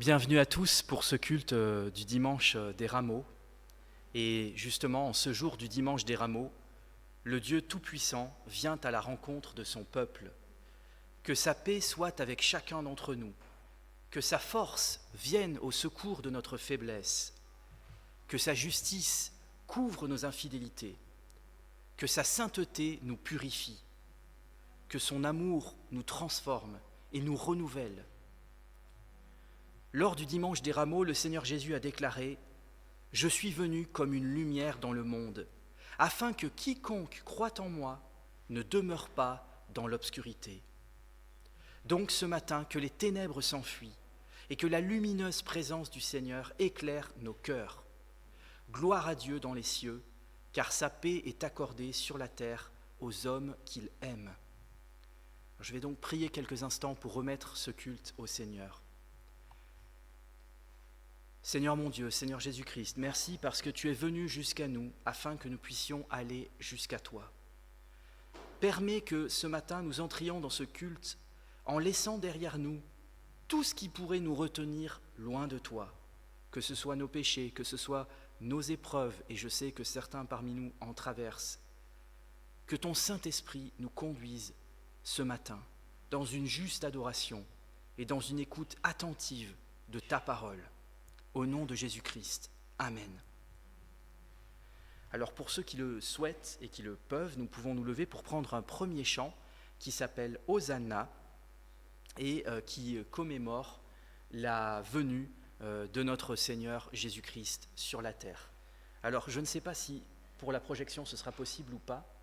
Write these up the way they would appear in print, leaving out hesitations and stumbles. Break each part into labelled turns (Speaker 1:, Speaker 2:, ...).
Speaker 1: Bienvenue à tous pour ce culte du dimanche des Rameaux. Et justement, en ce jour du dimanche des Rameaux, le Dieu Tout-Puissant vient à la rencontre de son peuple. Que sa paix soit avec chacun d'entre nous, que sa force vienne au secours de notre faiblesse, que sa justice couvre nos infidélités, que sa sainteté nous purifie, que son amour nous transforme et nous renouvelle. Lors du dimanche des Rameaux, le Seigneur Jésus a déclaré « Je suis venu comme une lumière dans le monde, afin que quiconque croit en moi ne demeure pas dans l'obscurité. » Donc ce matin, que les ténèbres s'enfuient et que la lumineuse présence du Seigneur éclaire nos cœurs. Gloire à Dieu dans les cieux, car sa paix est accordée sur la terre aux hommes qu'il aime. Je vais donc prier quelques instants pour remettre ce culte au Seigneur. Seigneur mon Dieu, Seigneur Jésus-Christ, merci parce que tu es venu jusqu'à nous afin que nous puissions aller jusqu'à toi. Permets que ce matin nous entrions dans ce culte en laissant derrière nous tout ce qui pourrait nous retenir loin de toi, que ce soit nos péchés, que ce soit nos épreuves, et je sais que certains parmi nous en traversent. Que ton Saint-Esprit nous conduise ce matin dans une juste adoration et dans une écoute attentive de ta parole. Au nom de Jésus-Christ. Amen. Alors pour ceux qui le souhaitent et qui le peuvent, nous pouvons nous lever pour prendre un premier chant qui s'appelle Hosanna et qui commémore la venue de notre Seigneur Jésus-Christ sur la terre. Alors je ne sais pas si pour la projection ce sera possible ou pas.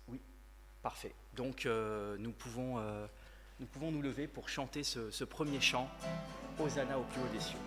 Speaker 1: Oui, parfait. Donc nous pouvons nous lever pour chanter ce premier chant, Hosanna au plus haut des cieux.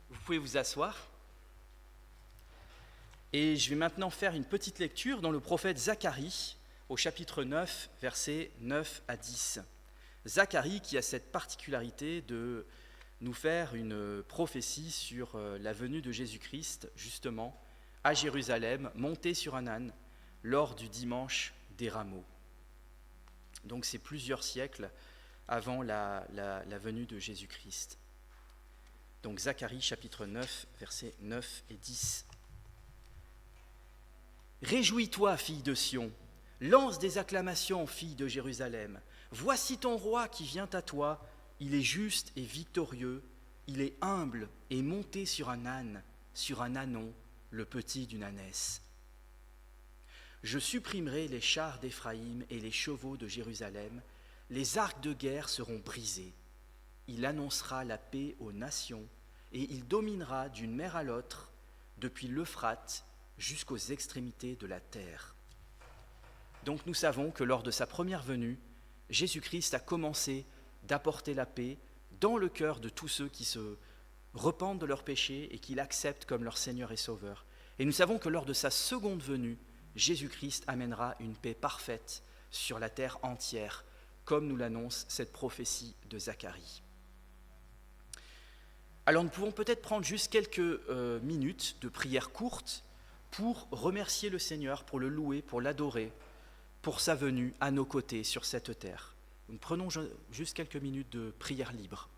Speaker 1: Vous pouvez vous asseoir. Et je vais maintenant faire une petite lecture dans le prophète Zacharie, au chapitre 9, versets 9 à 10. Zacharie qui a cette particularité de nous faire une prophétie sur la venue de Jésus-Christ, justement, à Jérusalem, monté sur un âne, lors du dimanche des Rameaux. Donc c'est plusieurs siècles avant la venue de Jésus-Christ. Donc Zacharie chapitre 9, versets 9 et 10. « Réjouis-toi, fille de Sion, lance des acclamations, fille de Jérusalem. Voici ton roi qui vient à toi, il est juste et victorieux, il est humble et monté sur un âne, sur un ânon, le petit d'une ânesse. Je supprimerai les chars d'Éphraïm et les chevaux de Jérusalem, les arcs de guerre seront brisés. Il annoncera la paix aux nations et il dominera d'une mer à l'autre, depuis l'Euphrate jusqu'aux extrémités de la terre. » Donc nous savons que lors de sa première venue, Jésus-Christ a commencé d'apporter la paix dans le cœur de tous ceux qui se repentent de leurs péchés et qui l'acceptent comme leur Seigneur et Sauveur. Et nous savons que lors de sa seconde venue, Jésus-Christ amènera une paix parfaite sur la terre entière, comme nous l'annonce cette prophétie de Zacharie. Alors nous pouvons peut-être prendre juste quelques minutes de prière courte pour remercier le Seigneur, pour le louer, pour l'adorer, pour sa venue à nos côtés sur cette terre. Nous prenons juste quelques minutes de prière libre.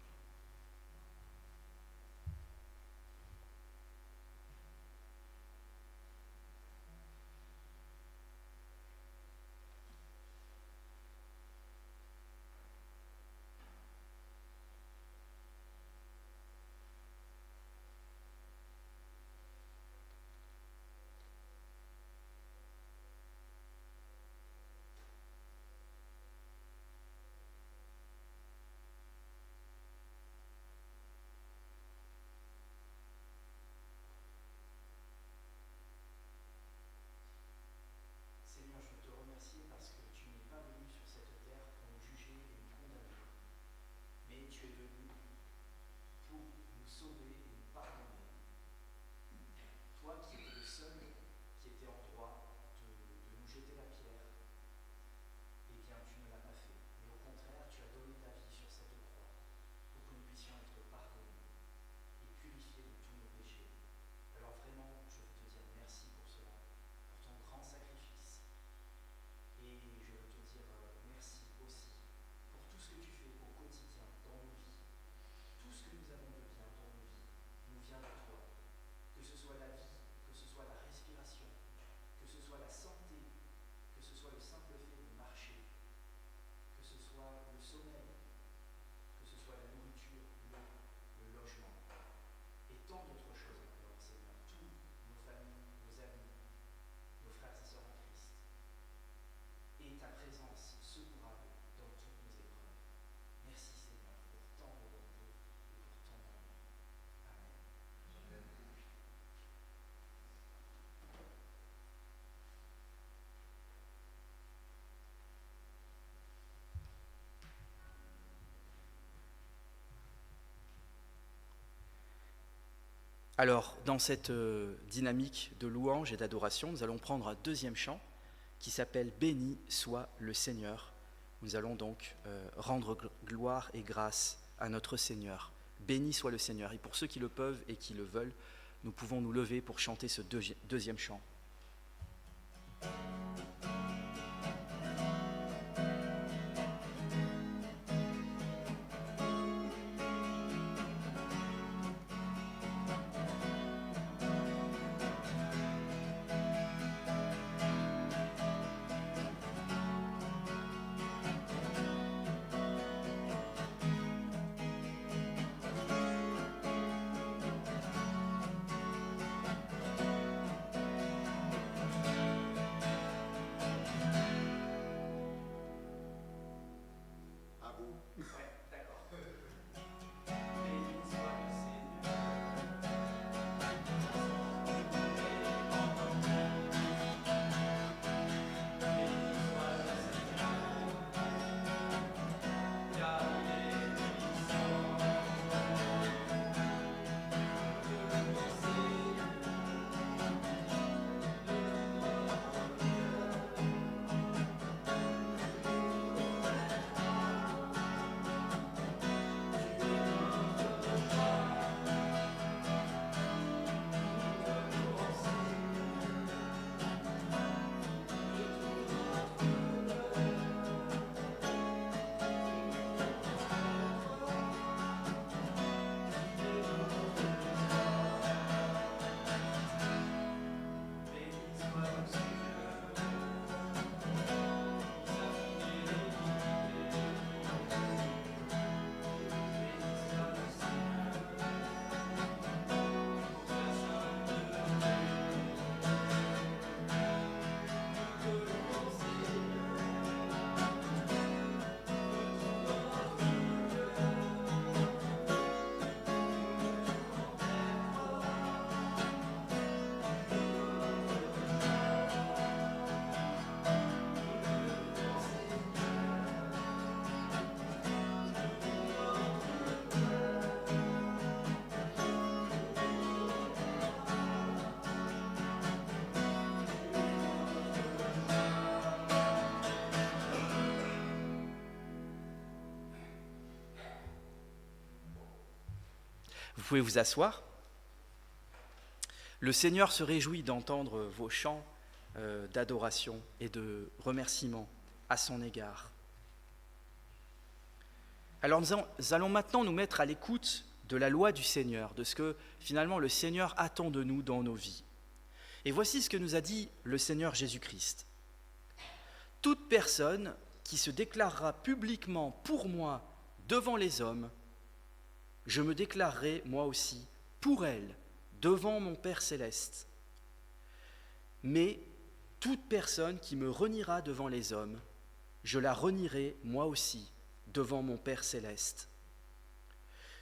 Speaker 1: Alors, dans cette dynamique de louange et d'adoration, nous allons prendre un deuxième chant qui s'appelle « Béni soit le Seigneur ». Nous allons donc rendre gloire et grâce à notre Seigneur. Béni soit le Seigneur. Et pour ceux qui le peuvent et qui le veulent, nous pouvons nous lever pour chanter ce deuxième chant. pouvez vous asseoir. Le Seigneur se réjouit d'entendre vos chants d'adoration et de remerciement à son égard. Alors nous allons maintenant nous mettre à l'écoute de la loi du Seigneur, de ce que finalement le Seigneur attend de nous dans nos vies. Et voici ce que nous a dit le Seigneur Jésus-Christ. « Toute personne qui se déclarera publiquement pour moi devant les hommes, je me déclarerai moi aussi pour elle devant mon Père céleste. Mais toute personne qui me reniera devant les hommes, je la renierai moi aussi devant mon Père céleste.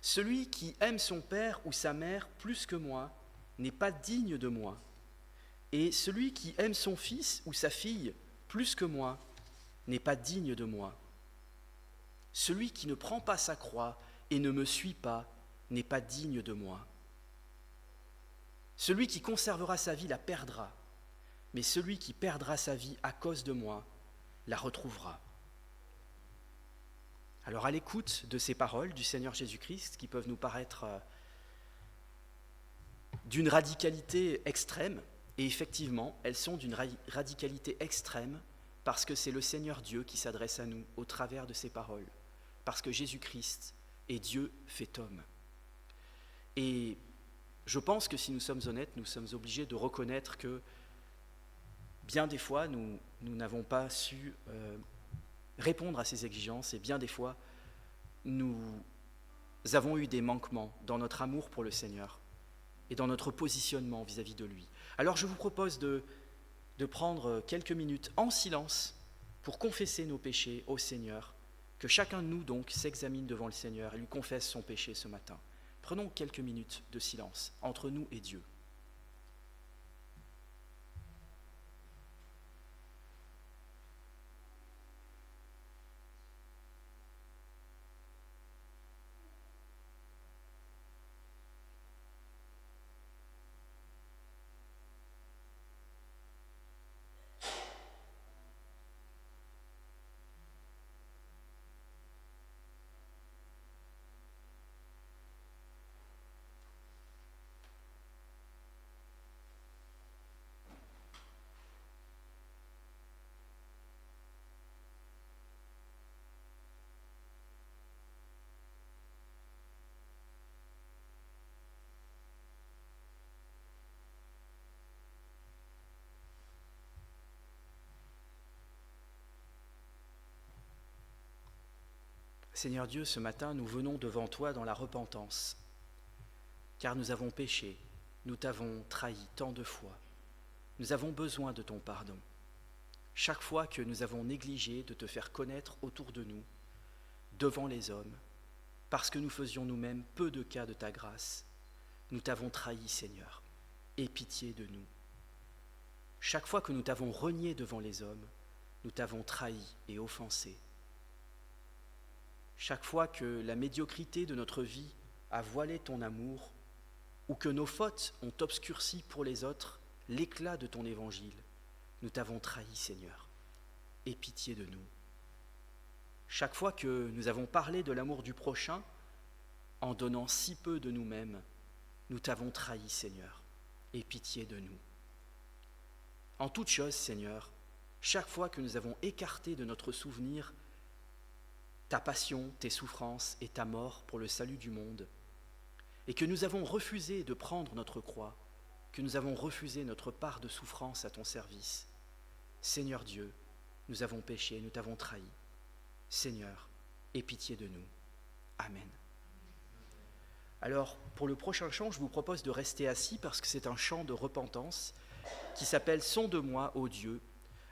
Speaker 1: Celui qui aime son père ou sa mère plus que moi n'est pas digne de moi. Et celui qui aime son fils ou sa fille plus que moi n'est pas digne de moi. Celui qui ne prend pas sa croix et ne me suit pas n'est pas digne de moi. Celui qui conservera sa vie la perdra, mais celui qui perdra sa vie à cause de moi la retrouvera. » Alors à l'écoute de ces paroles du Seigneur Jésus-Christ, qui peuvent nous paraître d'une radicalité extrême, et effectivement, elles sont d'une radicalité extrême parce que c'est le Seigneur Dieu qui s'adresse à nous au travers de ces paroles, parce que Jésus-Christ est Dieu fait homme. Et je pense que si nous sommes honnêtes, nous sommes obligés de reconnaître que bien des fois, nous n'avons pas su répondre à ces exigences, et bien des fois, nous avons eu des manquements dans notre amour pour le Seigneur et dans notre positionnement vis-à-vis de lui. Alors je vous propose de prendre quelques minutes en silence pour confesser nos péchés au Seigneur, que chacun de nous donc s'examine devant le Seigneur et lui confesse son péché ce matin. Prenons quelques minutes de silence entre nous et Dieu. Seigneur Dieu, ce matin, nous venons devant toi dans la repentance, car nous avons péché, nous t'avons trahi tant de fois. Nous avons besoin de ton pardon. Chaque fois que nous avons négligé de te faire connaître autour de nous, devant les hommes, parce que nous faisions nous-mêmes peu de cas de ta grâce, nous t'avons trahi, Seigneur. Aie pitié de nous. Chaque fois que nous t'avons renié devant les hommes, nous t'avons trahi et offensé. Chaque fois que la médiocrité de notre vie a voilé ton amour, ou que nos fautes ont obscurci pour les autres l'éclat de ton évangile, nous t'avons trahi, Seigneur. Aie pitié de nous. Chaque fois que nous avons parlé de l'amour du prochain, en donnant si peu de nous-mêmes, nous t'avons trahi, Seigneur. Aie pitié de nous. En toute chose, Seigneur, chaque fois que nous avons écarté de notre souvenir ta passion, tes souffrances et ta mort pour le salut du monde, et que nous avons refusé de prendre notre croix, que nous avons refusé notre part de souffrance à ton service, Seigneur Dieu, nous avons péché, nous t'avons trahi. Seigneur, aie pitié de nous. Amen. Alors, pour le prochain chant, je vous propose de rester assis parce que c'est un chant de repentance qui s'appelle « Sonde-moi, ô Dieu »,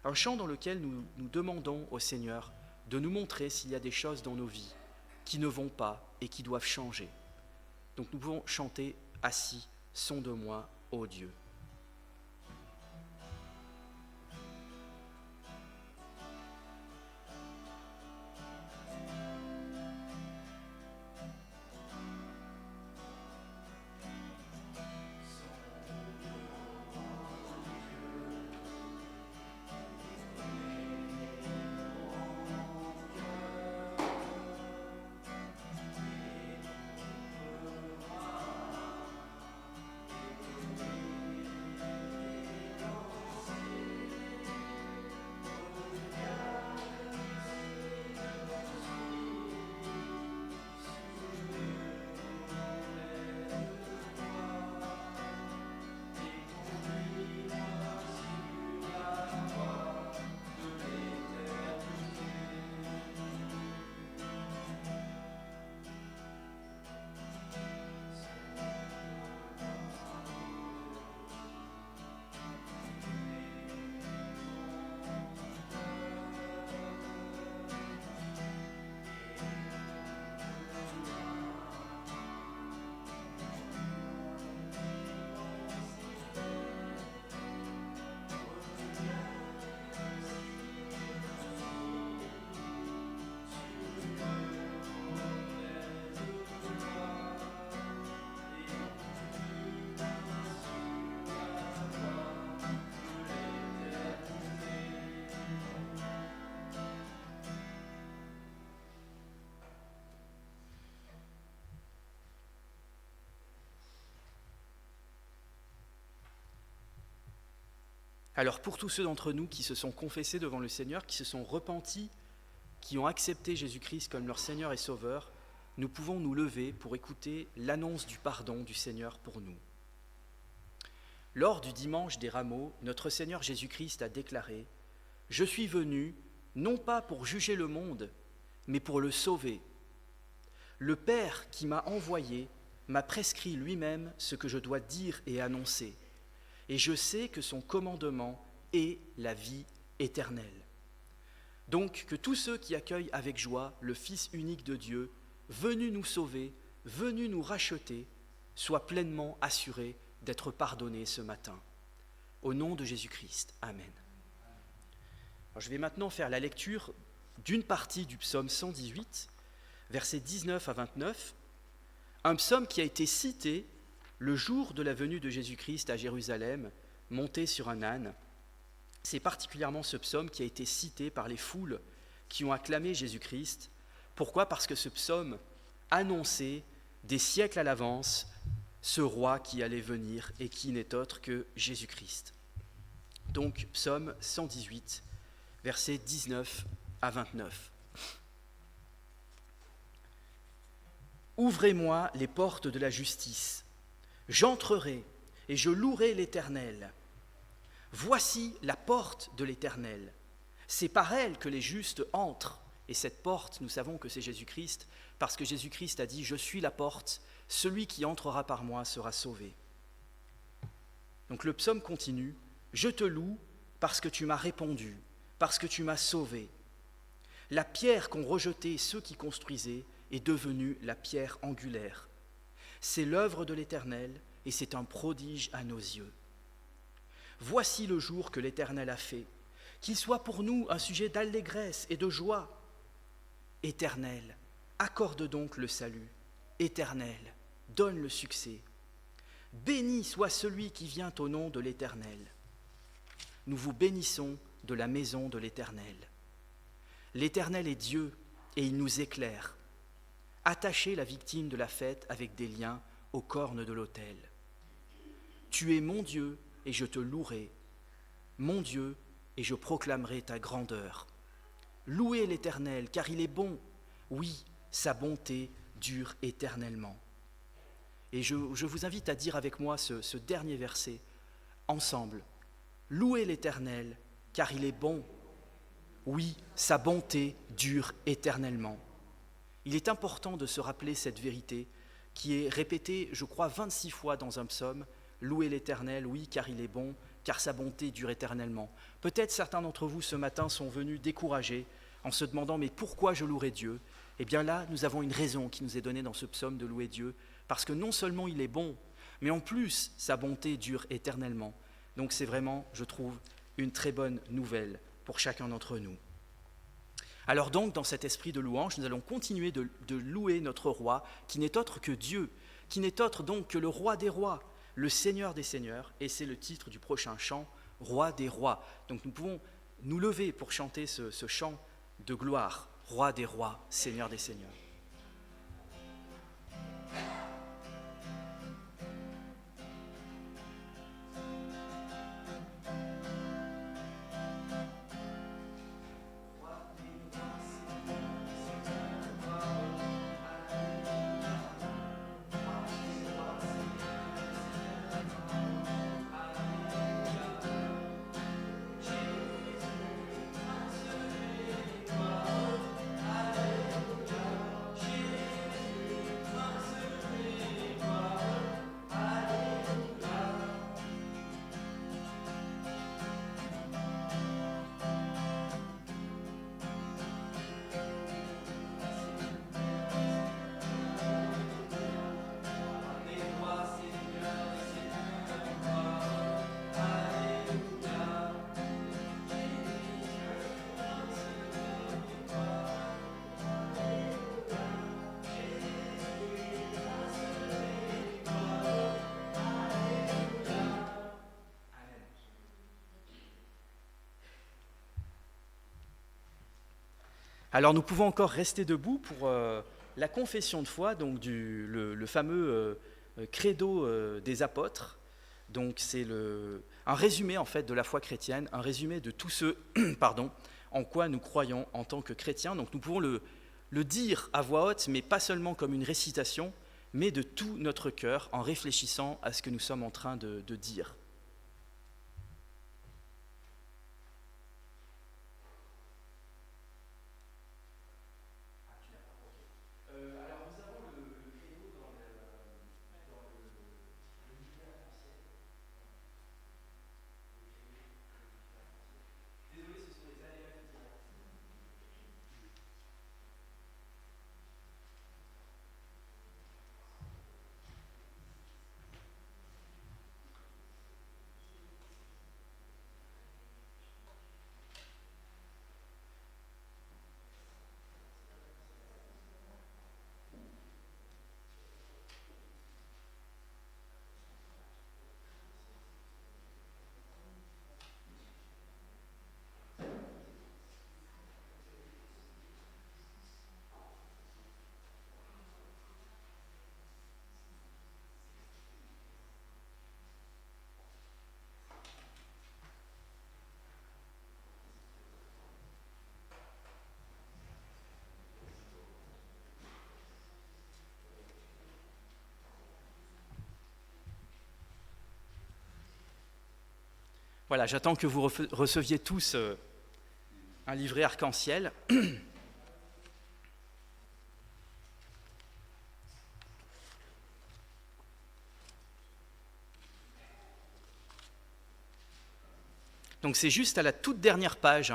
Speaker 1: un chant dans lequel nous demandons au Seigneur de nous montrer s'il y a des choses dans nos vies qui ne vont pas et qui doivent changer. Donc nous pouvons chanter assis, sonde-moi, ô Dieu. Alors pour tous ceux d'entre nous qui se sont confessés devant le Seigneur, qui se sont repentis, qui ont accepté Jésus-Christ comme leur Seigneur et Sauveur, nous pouvons nous lever pour écouter l'annonce du pardon du Seigneur pour nous. Lors du dimanche des Rameaux, notre Seigneur Jésus-Christ a déclaré « Je suis venu, non pas pour juger le monde, mais pour le sauver. Le Père qui m'a envoyé m'a prescrit lui-même ce que je dois dire et annoncer, et je sais que son commandement est la vie éternelle. Donc que tous ceux qui accueillent avec joie le Fils unique de Dieu, venu nous sauver, venu nous racheter, soient pleinement assurés d'être pardonnés ce matin. Au nom de Jésus-Christ. Amen. Alors, je vais maintenant faire la lecture d'une partie du psaume 118, versets 19 à 29, un psaume qui a été cité le jour de la venue de Jésus-Christ à Jérusalem, monté sur un âne. C'est particulièrement ce psaume qui a été cité par les foules qui ont acclamé Jésus-Christ. Pourquoi ? Parce que ce psaume annonçait des siècles à l'avance ce roi qui allait venir et qui n'est autre que Jésus-Christ. Donc, psaume 118, versets 19 à 29. Ouvrez-moi les portes de la justice. J'entrerai et je louerai l'Éternel. Voici la porte de l'Éternel. C'est par elle que les justes entrent. Et cette porte, nous savons que c'est Jésus-Christ, parce que Jésus-Christ a dit « Je suis la porte, celui qui entrera par moi sera sauvé ». Donc le psaume continue « Je te loue parce que tu m'as répondu, parce que tu m'as sauvé. La pierre qu'ont rejetée ceux qui construisaient est devenue la pierre angulaire. C'est l'œuvre de l'Éternel et c'est un prodige à nos yeux. Voici le jour que l'Éternel a fait, qu'il soit pour nous un sujet d'allégresse et de joie. Éternel, accorde donc le salut. Éternel, donne le succès. Béni soit celui qui vient au nom de l'Éternel. Nous vous bénissons de la maison de l'Éternel. L'Éternel est Dieu et il nous éclaire. Attachez la victime de la fête avec des liens aux cornes de l'autel. Tu es mon Dieu et je te louerai, mon Dieu et je proclamerai ta grandeur. Louez l'Éternel car il est bon, oui, sa bonté dure éternellement. Et je vous invite à dire avec moi ce dernier verset ensemble. Louez l'Éternel car il est bon, oui, sa bonté dure éternellement. Il est important de se rappeler cette vérité qui est répétée, je crois, 26 fois dans un psaume. Louez l'Éternel, oui, car il est bon, car sa bonté dure éternellement. Peut-être certains d'entre vous ce matin sont venus découragés en se demandant « mais pourquoi je louerai Dieu ?» Eh bien là, nous avons une raison qui nous est donnée dans ce psaume de louer Dieu, parce que non seulement il est bon, mais en plus sa bonté dure éternellement. Donc c'est vraiment, je trouve, une très bonne nouvelle pour chacun d'entre nous. Alors donc, dans cet esprit de louange, nous allons continuer de louer notre roi, qui n'est autre que Dieu, qui n'est autre donc que le roi des rois, le Seigneur des seigneurs, et c'est le titre du prochain chant, Roi des rois. Donc nous pouvons nous lever pour chanter ce chant de gloire, Roi des rois, Seigneur des seigneurs. Alors nous pouvons encore rester debout pour la confession de foi, donc le fameux credo des apôtres. Donc c'est un résumé en fait de la foi chrétienne, un résumé de tout ce en quoi nous croyons en tant que chrétiens. Donc nous pouvons le dire à voix haute, mais pas seulement comme une récitation, mais de tout notre cœur en réfléchissant à ce que nous sommes en train de dire. Voilà, j'attends que vous receviez tous un livret arc-en-ciel. Donc c'est juste à la toute dernière page,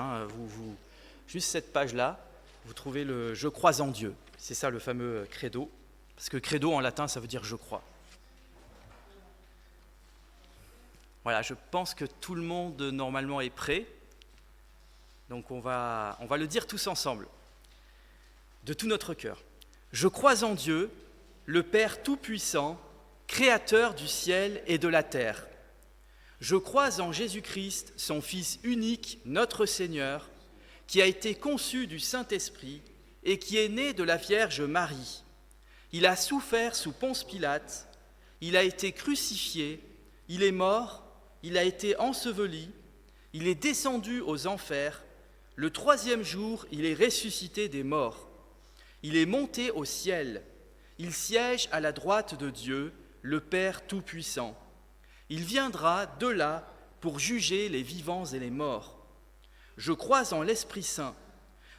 Speaker 1: juste cette page-là, vous trouvez le « Je crois en Dieu ». C'est ça le fameux credo, parce que credo en latin, ça veut dire « je crois ». Voilà, je pense que tout le monde normalement est prêt, donc on va le dire tous ensemble, de tout notre cœur. Je crois en Dieu, le Père Tout-Puissant, Créateur du ciel et de la terre. Je crois en Jésus-Christ, son Fils unique, notre Seigneur, qui a été conçu du Saint-Esprit et qui est né de la Vierge Marie. Il a souffert sous Ponce Pilate, il a été crucifié, il est mort, il a été enseveli, il est descendu aux enfers, le troisième jour, il est ressuscité des morts. Il est monté au ciel, il siège à la droite de Dieu, le Père Tout-Puissant. Il viendra de là pour juger les vivants et les morts. Je crois en l'Esprit Saint,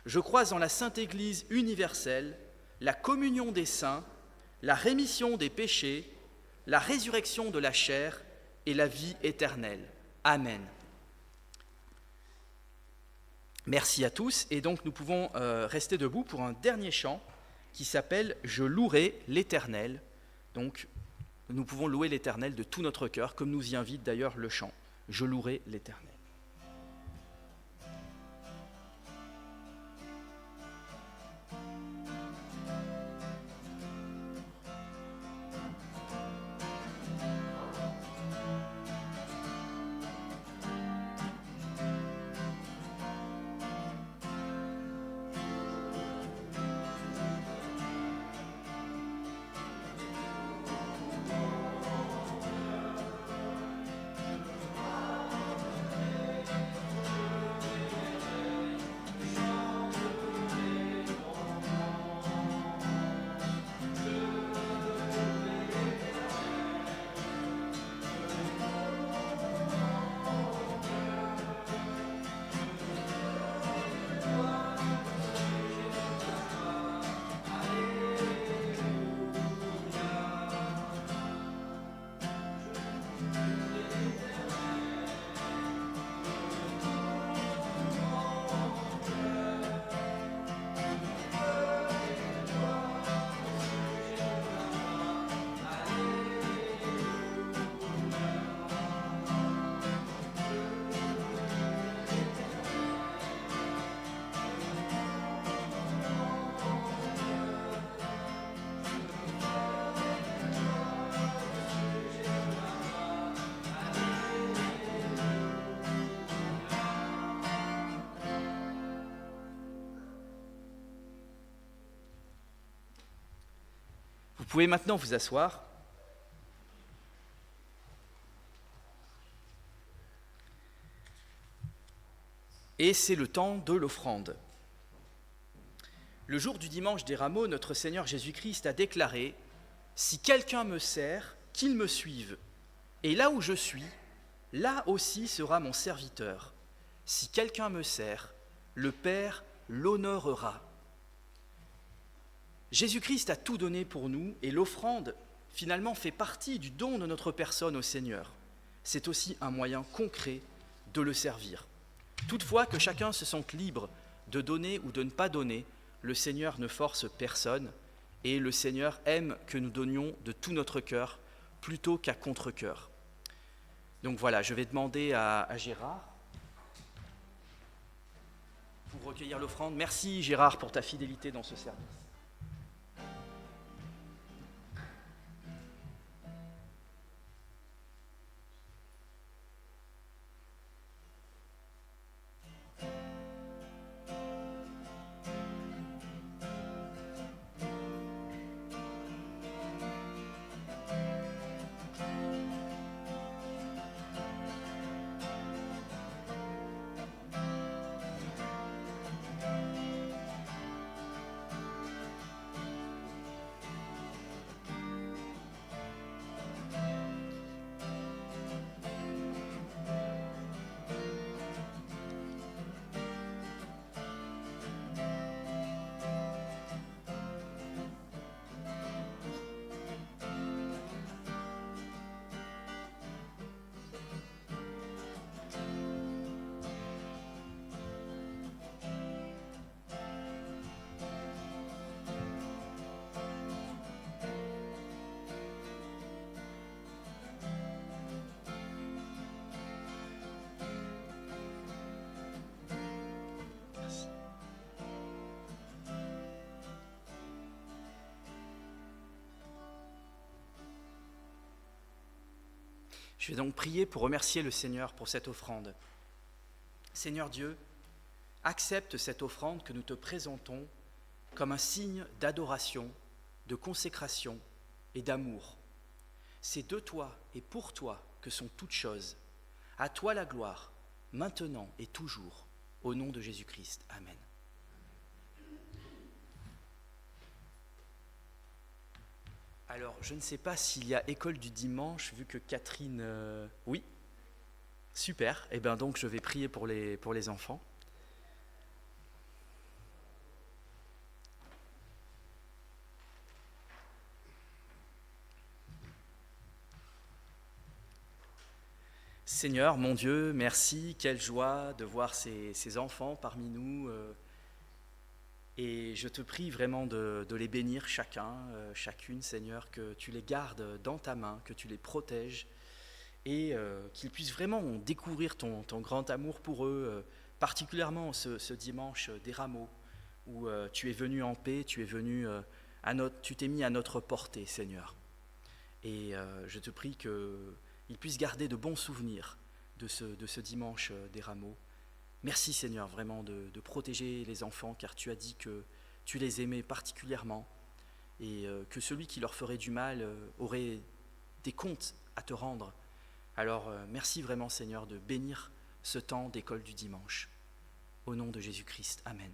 Speaker 1: je crois en la Sainte Église universelle, la communion des saints, la rémission des péchés, la résurrection de la chair et la vie éternelle. Amen. Merci à tous, et donc nous pouvons rester debout pour un dernier chant qui s'appelle « Je louerai l'Éternel ». Donc nous pouvons louer l'Éternel de tout notre cœur, comme nous y invite d'ailleurs le chant « Je louerai l'Éternel ». Vous pouvez maintenant vous asseoir. et c'est le temps de l'offrande. Le jour du dimanche des Rameaux, notre Seigneur Jésus-Christ a déclaré « Si quelqu'un me sert, qu'il me suive, et là où je suis, là aussi sera mon serviteur. Si quelqu'un me sert, le Père l'honorera. » Jésus-Christ a tout donné pour nous, et l'offrande, finalement, fait partie du don de notre personne au Seigneur. C'est aussi un moyen concret de le servir. Toutefois, que chacun se sente libre de donner ou de ne pas donner, le Seigneur ne force personne, et le Seigneur aime que nous donnions de tout notre cœur, plutôt qu'à contre-cœur. Donc voilà, je vais demander à Gérard pour recueillir l'offrande. Merci Gérard pour ta fidélité dans ce service. Je vais donc prier pour remercier le Seigneur pour cette offrande. Seigneur Dieu, accepte cette offrande que nous te présentons comme un signe d'adoration, de consécration et d'amour. C'est de toi et pour toi que sont toutes choses. À toi la gloire, maintenant et toujours, au nom de Jésus-Christ. Amen. Alors, je ne sais pas s'il y a école du dimanche, vu que Catherine... Oui, super. Eh bien, donc, je vais prier pour les enfants. Seigneur, mon Dieu, merci, quelle joie de voir ces enfants parmi nous. Et je te prie vraiment de les bénir chacun, chacune, Seigneur, que tu les gardes dans ta main, que tu les protèges et qu'ils puissent vraiment découvrir ton grand amour pour eux, particulièrement ce dimanche des Rameaux, où tu es venu en paix, tu t'es mis à notre portée, Seigneur. Et je te prie qu'ils puissent garder de bons souvenirs de ce dimanche des Rameaux. Merci Seigneur vraiment de protéger les enfants, car tu as dit que tu les aimais particulièrement et que celui qui leur ferait du mal aurait des comptes à te rendre. Alors merci vraiment Seigneur de bénir ce temps d'école du dimanche. Au nom de Jésus-Christ, Amen.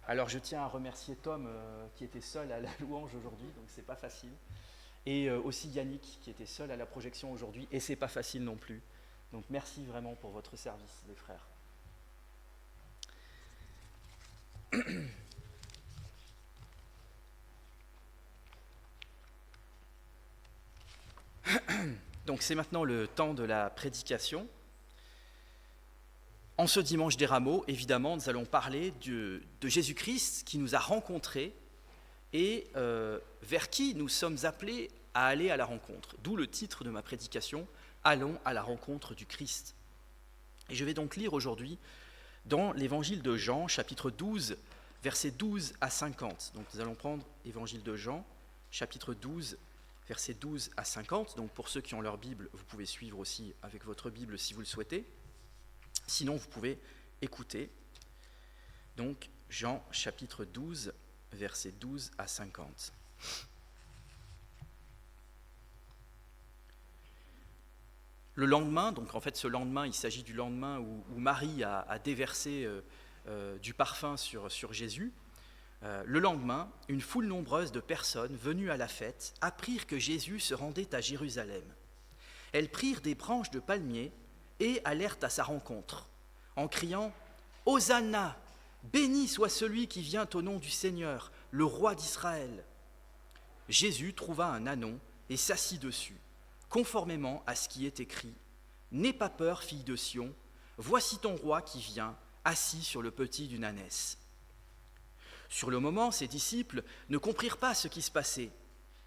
Speaker 1: Alors je tiens à remercier Tom qui était seul à la louange aujourd'hui, donc c'est pas facile. Et aussi Yannick qui était seul à la projection aujourd'hui, et c'est pas facile non plus. Donc merci vraiment pour votre service, les frères. Donc c'est maintenant le temps de la prédication. En ce dimanche des Rameaux, évidemment, nous allons parler de Jésus-Christ qui nous a rencontrés et vers qui nous sommes appelés à aller à la rencontre. D'où le titre de ma prédication, « Allons à la rencontre du Christ ». Et je vais donc lire aujourd'hui dans l'évangile de Jean, chapitre 12, versets 12 à 50. Donc nous allons prendre l'évangile de Jean, chapitre 12, versets 12 à 50. Donc pour ceux qui ont leur Bible, vous pouvez suivre aussi avec votre Bible si vous le souhaitez. Sinon, vous pouvez écouter. Donc Jean, chapitre 12, versets 12 à 50. Le lendemain, donc en fait ce lendemain, il s'agit du lendemain où Marie a déversé du parfum sur Jésus. Le lendemain, une foule nombreuse de personnes venues à la fête apprirent que Jésus se rendait à Jérusalem. Elles prirent des branches de palmier et allèrent à sa rencontre, en criant « Hosanna ! Béni soit celui qui vient au nom du Seigneur, le roi d'Israël !» Jésus trouva un ânon et s'assit dessus, conformément à ce qui est écrit « N'aie pas peur, fille de Sion, voici ton roi qui vient, assis sur le petit d'une ânesse. » Sur le moment, ses disciples ne comprirent pas ce qui se passait,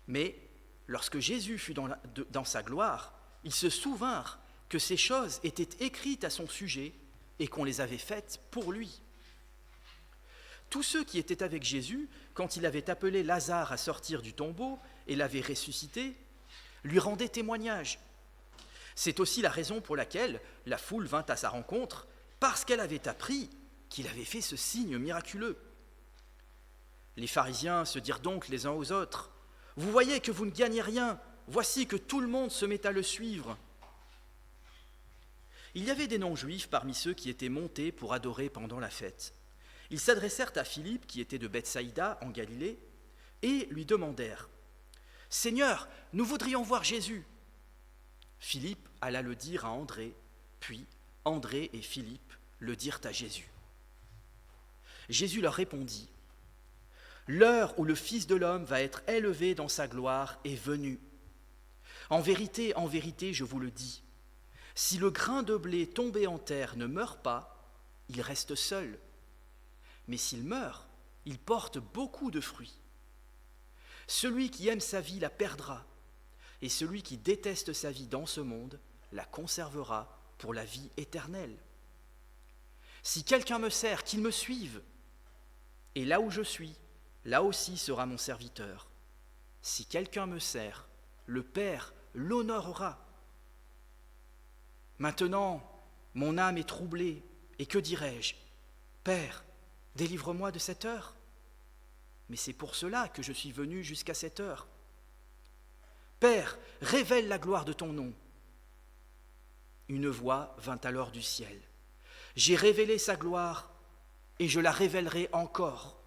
Speaker 1: mais lorsque Jésus fut dans sa gloire, ils se souvinrent que ces choses étaient écrites à son sujet et qu'on les avait faites pour lui. Tous ceux qui étaient avec Jésus, quand il avait appelé Lazare à sortir du tombeau et l'avait ressuscité, lui rendaient témoignage. C'est aussi la raison pour laquelle la foule vint à sa rencontre, parce qu'elle avait appris qu'il avait fait ce signe miraculeux. Les pharisiens se dirent donc les uns aux autres, « Vous voyez que vous ne gagnez rien, voici que tout le monde se met à le suivre. » Il y avait des non-juifs parmi ceux qui étaient montés pour adorer pendant la fête. Ils s'adressèrent à Philippe, qui était de Bethsaïda, en Galilée, et lui demandèrent « Seigneur, nous voudrions voir Jésus. » Philippe alla le dire à André, puis André et Philippe le dirent à Jésus. Jésus leur répondit « L'heure où le Fils de l'homme va être élevé dans sa gloire est venue. En vérité, je vous le dis, si le grain de blé tombé en terre ne meurt pas, il reste seul. Mais s'il meurt, il porte beaucoup de fruits. Celui qui aime sa vie la perdra, et celui qui déteste sa vie dans ce monde la conservera pour la vie éternelle. Si quelqu'un me sert, qu'il me suive, et là où je suis, là aussi sera mon serviteur. Si quelqu'un me sert, le Père l'honorera. Maintenant, mon âme est troublée, et que dirai-je ? Père, délivre-moi de cette heure. Mais c'est pour cela que je suis venu jusqu'à cette heure. Père, révèle la gloire de ton nom. Une voix vint alors du ciel. J'ai révélé sa gloire, et je la révélerai encore.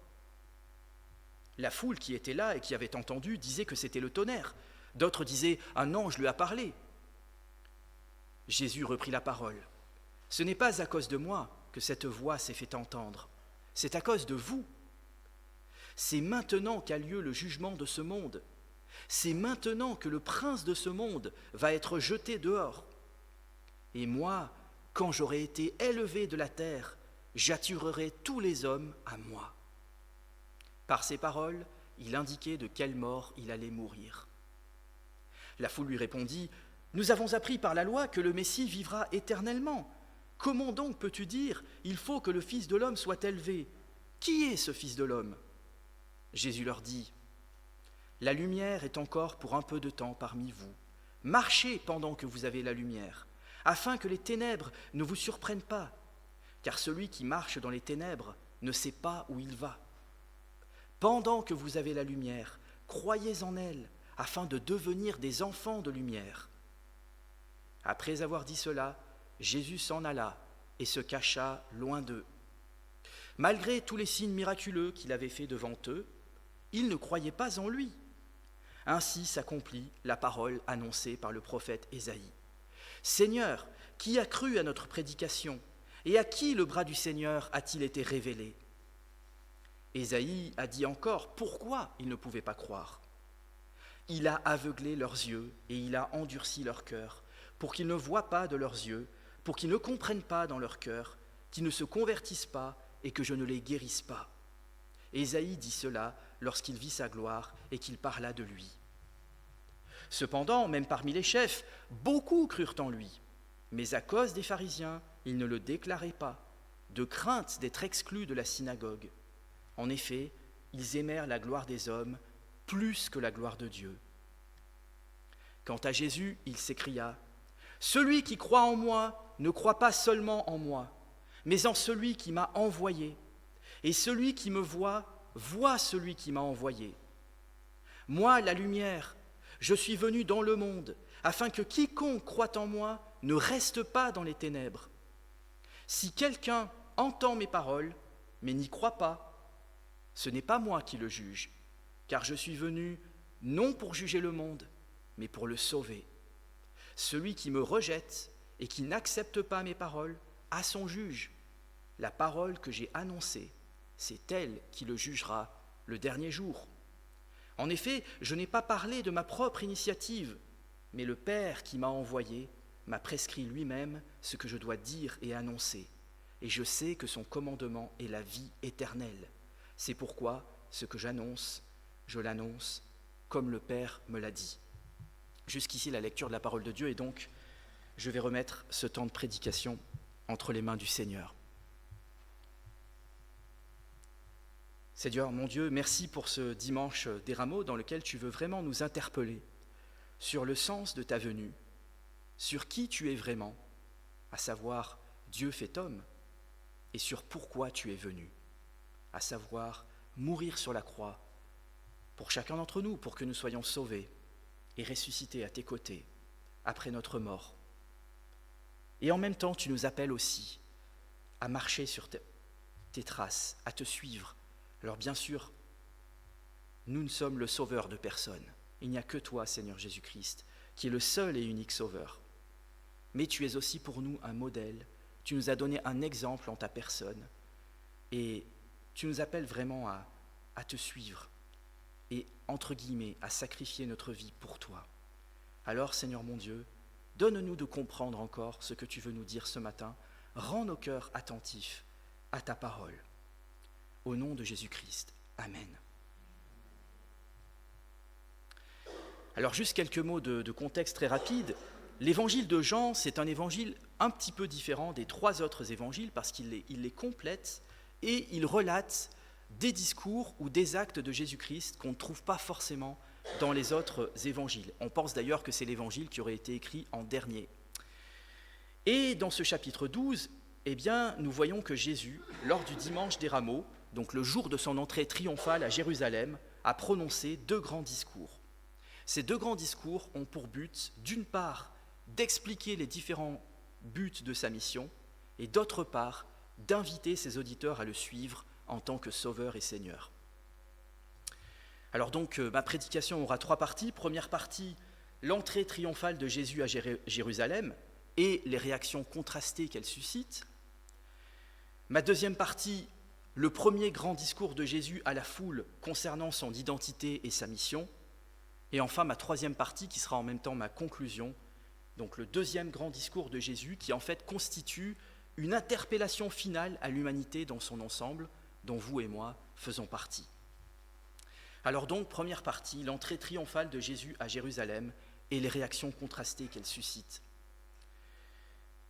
Speaker 1: La foule qui était là et qui avait entendu disait que c'était le tonnerre. D'autres disaient « Un ange lui a parlé ». Jésus reprit la parole. « Ce n'est pas à cause de moi que cette voix s'est fait entendre. C'est à cause de vous. C'est maintenant qu'a lieu le jugement de ce monde. C'est maintenant que le prince de ce monde va être jeté dehors. Et moi, quand j'aurai été élevé de la terre, j'attirerai tous les hommes à moi. » Par ces paroles, il indiquait de quelle mort il allait mourir. La foule lui répondit « Nous avons appris par la loi que le Messie vivra éternellement. Comment donc peux-tu dire « Il faut que le Fils de l'homme soit élevé » ? Qui est ce Fils de l'homme ? Jésus leur dit « La lumière est encore pour un peu de temps parmi vous. Marchez pendant que vous avez la lumière, afin que les ténèbres ne vous surprennent pas, car celui qui marche dans les ténèbres ne sait pas où il va. Pendant que vous avez la lumière, croyez en elle, afin de devenir des enfants de lumière. » Après avoir dit cela, Jésus s'en alla et se cacha loin d'eux. Malgré tous les signes miraculeux qu'il avait faits devant eux, ils ne croyaient pas en lui. Ainsi s'accomplit la parole annoncée par le prophète Ésaïe. « Seigneur, qui a cru à notre prédication ? Et à qui le bras du Seigneur a-t-il été révélé ?» Ésaïe a dit encore pourquoi ils ne pouvaient pas croire. « Il a aveuglé leurs yeux et il a endurci leur cœur, pour qu'ils ne voient pas de leurs yeux, pour qu'ils ne comprennent pas dans leur cœur, qu'ils ne se convertissent pas et que je ne les guérisse pas. » Ésaïe dit cela lorsqu'il vit sa gloire et qu'il parla de lui. Cependant, même parmi les chefs, beaucoup crurent en lui, mais à cause des pharisiens, ils ne le déclaraient pas, de crainte d'être exclus de la synagogue. En effet, ils aimèrent la gloire des hommes plus que la gloire de Dieu. Quant à Jésus, il s'écria « Celui qui croit en moi ne croit pas seulement en moi, mais en celui qui m'a envoyé. Et celui qui me voit, voit celui qui m'a envoyé. Moi, la lumière, Je suis venu dans le monde, afin que quiconque croit en moi ne reste pas dans les ténèbres. Si quelqu'un entend mes paroles, mais n'y croit pas, ce n'est pas moi qui le juge, car je suis venu non pour juger le monde, mais pour le sauver. Celui qui me rejette et qui n'accepte pas mes paroles a son juge. La parole que j'ai annoncée, c'est elle qui le jugera le dernier jour. En effet, je n'ai pas parlé de ma propre initiative, mais le Père qui m'a envoyé m'a prescrit lui-même ce que je dois dire et annoncer. Et je sais que son commandement est la vie éternelle. C'est pourquoi ce que j'annonce, je l'annonce comme le Père me l'a dit. Jusqu'ici, la lecture de la parole de Dieu, et donc je vais remettre ce temps de prédication entre les mains du Seigneur. Seigneur, mon Dieu, merci pour ce dimanche des Rameaux dans lequel tu veux vraiment nous interpeller sur le sens de ta venue, sur qui tu es vraiment, à savoir Dieu fait homme, et sur pourquoi tu es venu, à savoir mourir sur la croix pour chacun d'entre nous, pour que nous soyons sauvés et ressuscités à tes côtés après notre mort. Et en même temps, tu nous appelles aussi à marcher sur tes traces, à te suivre. Alors bien sûr, nous ne sommes le sauveur de personne. Il n'y a que toi, Seigneur Jésus-Christ, qui est le seul et unique sauveur. Mais tu es aussi pour nous un modèle. Tu nous as donné un exemple en ta personne. Et tu nous appelles vraiment à te suivre et, entre guillemets, à sacrifier notre vie pour toi. Alors, Seigneur mon Dieu, donne-nous de comprendre encore ce que tu veux nous dire ce matin. Rends nos cœurs attentifs à ta parole. Au nom de Jésus-Christ. Amen. Alors, juste quelques mots de contexte très rapide. L'évangile de Jean, c'est un évangile un petit peu différent des trois autres évangiles parce qu'il les complète et il relate des discours ou des actes de Jésus-Christ qu'on ne trouve pas forcément dans les autres évangiles. On pense d'ailleurs que c'est l'évangile qui aurait été écrit en dernier. Et dans ce chapitre 12, eh bien, nous voyons que Jésus, lors du dimanche des Rameaux, donc le jour de son entrée triomphale à Jérusalem, a prononcé deux grands discours. Ces deux grands discours ont pour but, d'une part, d'expliquer les différents buts de sa mission, et d'autre part, d'inviter ses auditeurs à le suivre en tant que Sauveur et Seigneur. Alors donc, ma prédication aura trois parties. Première partie, l'entrée triomphale de Jésus à Jérusalem et les réactions contrastées qu'elle suscite. Ma deuxième partie, le premier grand discours de Jésus à la foule concernant son identité et sa mission. Et enfin, ma troisième partie, qui sera en même temps ma conclusion, donc le deuxième grand discours de Jésus, qui en fait constitue une interpellation finale à l'humanité dans son ensemble, dont vous et moi faisons partie. Alors donc, première partie, l'entrée triomphale de Jésus à Jérusalem et les réactions contrastées qu'elle suscite.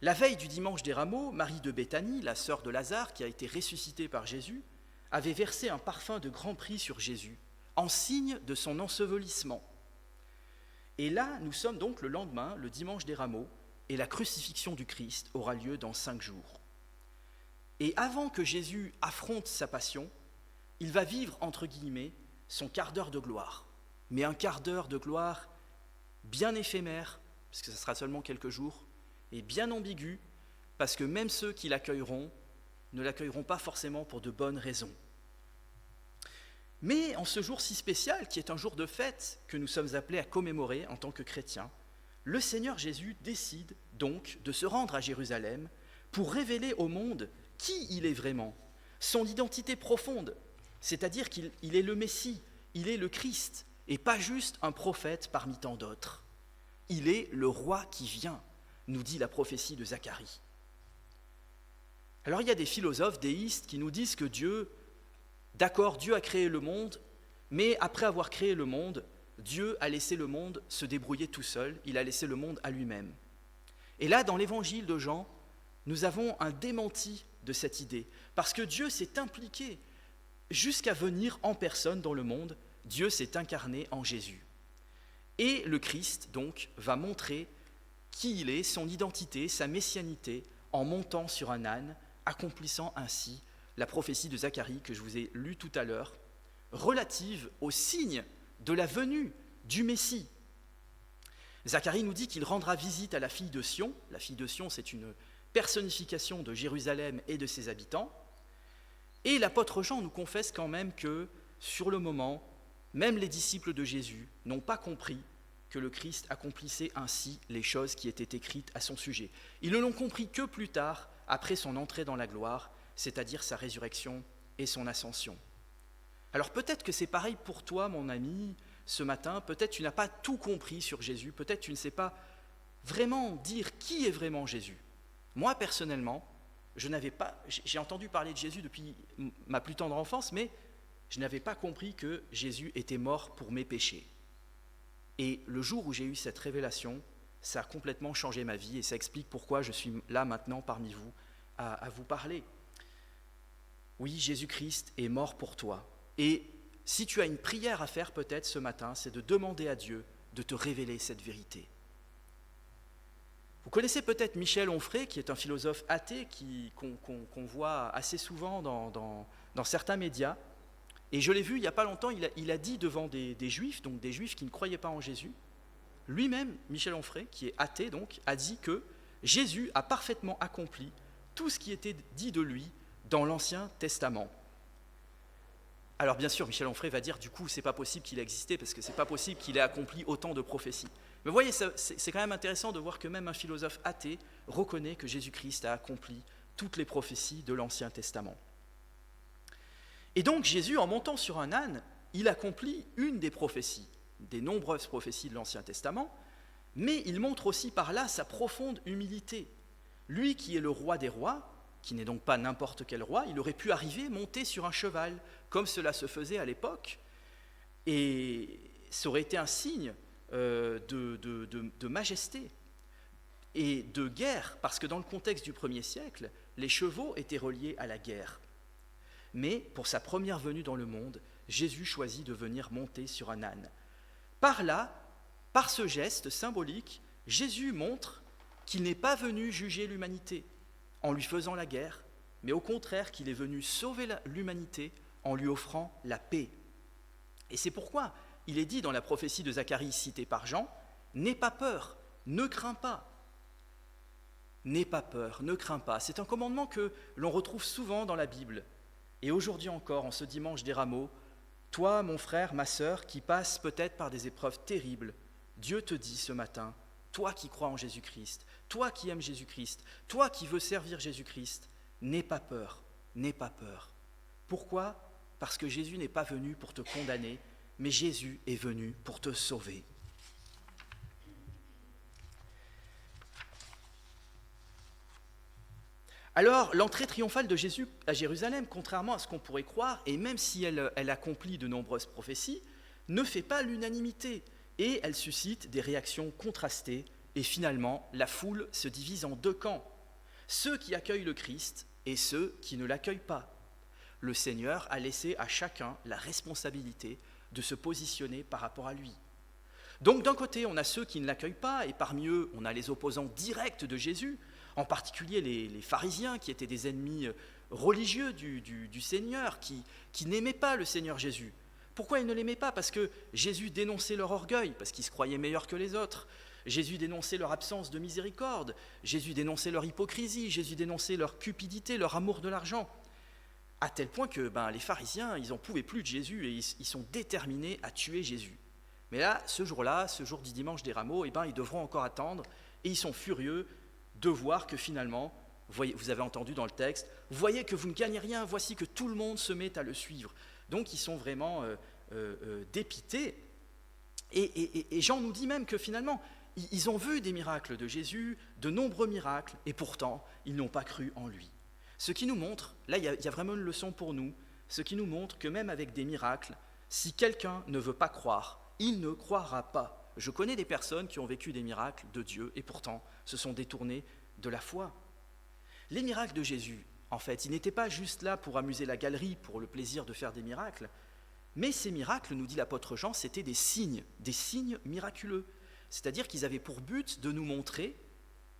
Speaker 1: La veille du dimanche des Rameaux, Marie de Béthanie, la sœur de Lazare, qui a été ressuscitée par Jésus, avait versé un parfum de grand prix sur Jésus, en signe de son ensevelissement. Et là, nous sommes donc le lendemain, le dimanche des Rameaux, et la crucifixion du Christ aura lieu dans 5 jours. Et avant que Jésus affronte sa passion, il va vivre, entre guillemets, son quart d'heure de gloire. Mais un quart d'heure de gloire bien éphémère, parce que ce sera seulement quelques jours, et bien ambigu, parce que même ceux qui l'accueilleront ne l'accueilleront pas forcément pour de bonnes raisons. Mais en ce jour si spécial, qui est un jour de fête que nous sommes appelés à commémorer en tant que chrétiens, le Seigneur Jésus décide donc de se rendre à Jérusalem pour révéler au monde qui il est vraiment, son identité profonde, c'est-à-dire qu'il est le Messie, il est le Christ, et pas juste un prophète parmi tant d'autres. Il est le roi qui vient, nous dit la prophétie de Zacharie. Alors il y a des philosophes déistes qui nous disent que Dieu a créé le monde, mais après avoir créé le monde, Dieu a laissé le monde se débrouiller tout seul, il a laissé le monde à lui-même. Et là, dans l'évangile de Jean, nous avons un démenti de cette idée, parce que Dieu s'est impliqué jusqu'à venir en personne dans le monde, Dieu s'est incarné en Jésus. Et le Christ, donc, va montrer qui il est, son identité, sa messianité, en montant sur un âne, accomplissant ainsi la prophétie de Zacharie que je vous ai lue tout à l'heure, relative au signe de la venue du Messie, Zacharie nous dit qu'il rendra visite à la fille de Sion. La fille de Sion, c'est une personnification de Jérusalem et de ses habitants. Et l'apôtre Jean nous confesse quand même que, sur le moment, même les disciples de Jésus n'ont pas compris que le Christ accomplissait ainsi les choses qui étaient écrites à son sujet. Ils ne l'ont compris que plus tard, après son entrée dans la gloire, c'est-à-dire sa résurrection et son ascension. Alors peut-être que c'est pareil pour toi, mon ami, ce matin. Peut-être tu n'as pas tout compris sur Jésus. Peut-être tu ne sais pas vraiment dire qui est vraiment Jésus. Moi, personnellement, j'ai entendu parler de Jésus depuis ma plus tendre enfance, mais je n'avais pas compris que Jésus était mort pour mes péchés. Et le jour où j'ai eu cette révélation, ça a complètement changé ma vie et ça explique pourquoi je suis là maintenant parmi vous à vous parler. Oui, Jésus-Christ est mort pour toi. Et si tu as une prière à faire peut-être ce matin, c'est de demander à Dieu de te révéler cette vérité. Vous connaissez peut-être Michel Onfray, qui est un philosophe athée qu'on voit assez souvent dans certains médias. Et je l'ai vu il n'y a pas longtemps, il a dit devant des juifs, donc des juifs qui ne croyaient pas en Jésus, lui-même, Michel Onfray, qui est athée donc, a dit que Jésus a parfaitement accompli tout ce qui était dit de lui dans l'Ancien Testament. Alors bien sûr, Michel Onfray va dire, du coup, c'est pas possible qu'il ait existé, parce que c'est pas possible qu'il ait accompli autant de prophéties. Mais vous voyez, c'est quand même intéressant de voir que même un philosophe athée reconnaît que Jésus-Christ a accompli toutes les prophéties de l'Ancien Testament. Et donc Jésus, en montant sur un âne, il accomplit une des prophéties, des nombreuses prophéties de l'Ancien Testament, mais il montre aussi par là sa profonde humilité. Lui qui est le roi des rois, qui n'est donc pas n'importe quel roi, il aurait pu arriver monter sur un cheval, comme cela se faisait à l'époque, et ça aurait été un signe de majesté et de guerre, parce que dans le contexte du 1er siècle, les chevaux étaient reliés à la guerre. Mais pour sa première venue dans le monde, Jésus choisit de venir monter sur un âne. Par là, par ce geste symbolique, Jésus montre qu'il n'est pas venu juger l'humanité en lui faisant la guerre, mais au contraire qu'il est venu sauver l'humanité en lui offrant la paix. Et c'est pourquoi il est dit dans la prophétie de Zacharie citée par Jean, « N'aie pas peur, ne crains pas ». N'aie pas peur, ne crains pas. C'est un commandement que l'on retrouve souvent dans la Bible. Et aujourd'hui encore, en ce dimanche des Rameaux, toi, mon frère, ma sœur, qui passe peut-être par des épreuves terribles, Dieu te dit ce matin, toi qui crois en Jésus-Christ, toi qui aimes Jésus-Christ, toi qui veux servir Jésus-Christ, n'aie pas peur, n'aie pas peur. Pourquoi ? Parce que Jésus n'est pas venu pour te condamner, mais Jésus est venu pour te sauver. Alors, l'entrée triomphale de Jésus à Jérusalem, contrairement à ce qu'on pourrait croire, et même si elle accomplit de nombreuses prophéties, ne fait pas l'unanimité, et elle suscite des réactions contrastées, et finalement, la foule se divise en deux camps, ceux qui accueillent le Christ et ceux qui ne l'accueillent pas. Le Seigneur a laissé à chacun la responsabilité de se positionner par rapport à lui. Donc d'un côté, on a ceux qui ne l'accueillent pas, et parmi eux, on a les opposants directs de Jésus, en particulier les pharisiens qui étaient des ennemis religieux du Seigneur, qui n'aimaient pas le Seigneur Jésus. Pourquoi ils ne l'aimaient pas ? Parce que Jésus dénonçait leur orgueil, parce qu'ils se croyaient meilleurs que les autres. Jésus dénonçait leur absence de miséricorde, Jésus dénonçait leur hypocrisie, Jésus dénonçait leur cupidité, leur amour de l'argent. À tel point que les pharisiens, ils n'en pouvaient plus de Jésus et ils sont déterminés à tuer Jésus. Mais là, ce jour du dimanche des Rameaux, ils devront encore attendre et ils sont furieux de voir que finalement, vous avez entendu dans le texte, vous voyez que vous ne gagnez rien, voici que tout le monde se met à le suivre. Donc ils sont vraiment dépités. Et Jean nous dit même que finalement, ils ont vu des miracles de Jésus, de nombreux miracles, et pourtant, ils n'ont pas cru en lui. Ce qui nous montre, là il y a vraiment une leçon pour nous, ce qui nous montre que même avec des miracles, si quelqu'un ne veut pas croire, il ne croira pas. Je connais des personnes qui ont vécu des miracles de Dieu et pourtant se sont détournées de la foi. Les miracles de Jésus, en fait, ils n'étaient pas juste là pour amuser la galerie, pour le plaisir de faire des miracles, mais ces miracles, nous dit l'apôtre Jean, c'était des signes miraculeux. C'est-à-dire qu'ils avaient pour but de nous montrer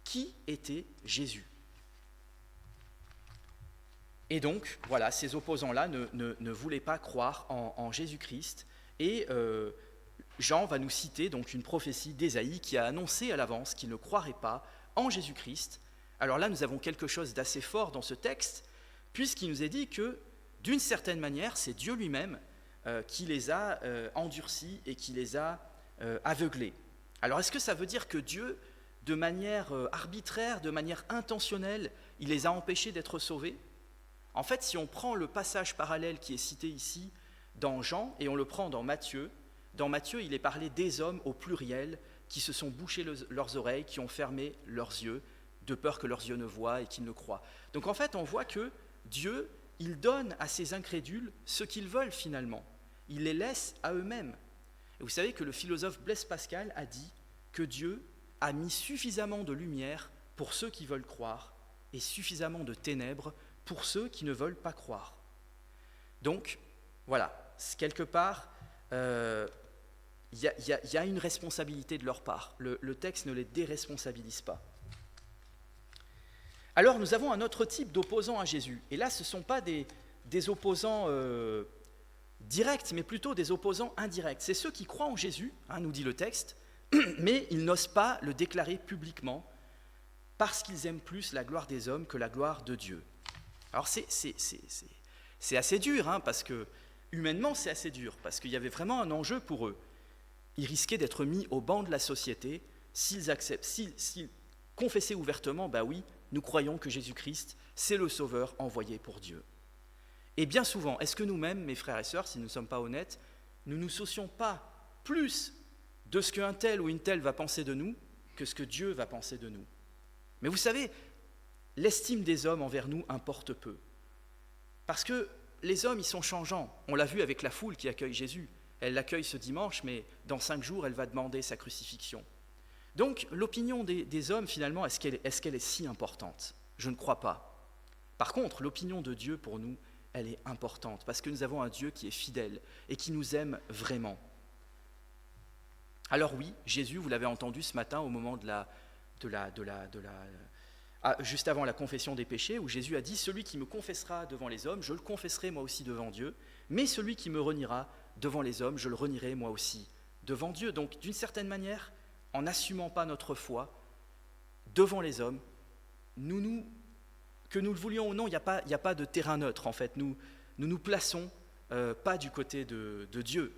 Speaker 1: qui était Jésus. Et donc, voilà, ces opposants-là ne voulaient pas croire en Jésus-Christ. Et Jean va nous citer donc une prophétie d'Ésaïe qui a annoncé à l'avance qu'il ne croirait pas en Jésus-Christ. Alors là, nous avons quelque chose d'assez fort dans ce texte, puisqu'il nous est dit que, d'une certaine manière, c'est Dieu lui-même qui les a endurcis et qui les a aveuglés. Alors est-ce que ça veut dire que Dieu, de manière arbitraire, de manière intentionnelle, il les a empêchés d'être sauvés ? En fait, si on prend le passage parallèle qui est cité ici dans Jean et on le prend dans Matthieu, il est parlé des hommes au pluriel qui se sont bouchés leurs oreilles, qui ont fermé leurs yeux, de peur que leurs yeux ne voient et qu'ils ne croient. Donc en fait, on voit que Dieu, il donne à ces incrédules ce qu'ils veulent finalement. Il les laisse à eux-mêmes. Et vous savez que le philosophe Blaise Pascal a dit que Dieu a mis suffisamment de lumière pour ceux qui veulent croire et suffisamment de ténèbres pour ceux qui ne veulent pas croire. Donc, voilà, quelque part, il y a une responsabilité de leur part. Le texte ne les déresponsabilise pas. Alors, nous avons un autre type d'opposants à Jésus. Et là, ce ne sont pas des opposants directs, mais plutôt des opposants indirects. C'est ceux qui croient en Jésus, nous dit le texte, mais ils n'osent pas le déclarer publiquement parce qu'ils aiment plus la gloire des hommes que la gloire de Dieu. Alors, c'est assez dur, parce que humainement, c'est assez dur, parce qu'il y avait vraiment un enjeu pour eux. Ils risquaient d'être mis au banc de la société s'ils confessaient ouvertement, oui, nous croyons que Jésus-Christ, c'est le Sauveur envoyé pour Dieu. Et bien souvent, est-ce que nous-mêmes, mes frères et sœurs, si nous ne sommes pas honnêtes, nous ne nous soucions pas plus de ce qu'un tel ou une telle va penser de nous que ce que Dieu va penser de nous? Mais vous savez, l'estime des hommes envers nous importe peu. Parce que les hommes, ils sont changeants. On l'a vu avec la foule qui accueille Jésus. Elle l'accueille ce dimanche, mais dans 5 jours, elle va demander sa crucifixion. Donc, l'opinion des hommes, finalement, est-ce qu'elle est si importante? Je ne crois pas. Par contre, l'opinion de Dieu, pour nous, elle est importante, parce que nous avons un Dieu qui est fidèle et qui nous aime vraiment. Alors oui, Jésus, vous l'avez entendu ce matin au moment juste avant la confession des péchés, où Jésus a dit « Celui qui me confessera devant les hommes, je le confesserai moi aussi devant Dieu, mais celui qui me reniera devant les hommes, je le renierai moi aussi devant Dieu. » Donc, d'une certaine manière, en n'assumant pas notre foi devant les hommes, que nous le voulions ou non, il n'y a pas de terrain neutre en fait. Nous nous plaçons pas du côté de Dieu.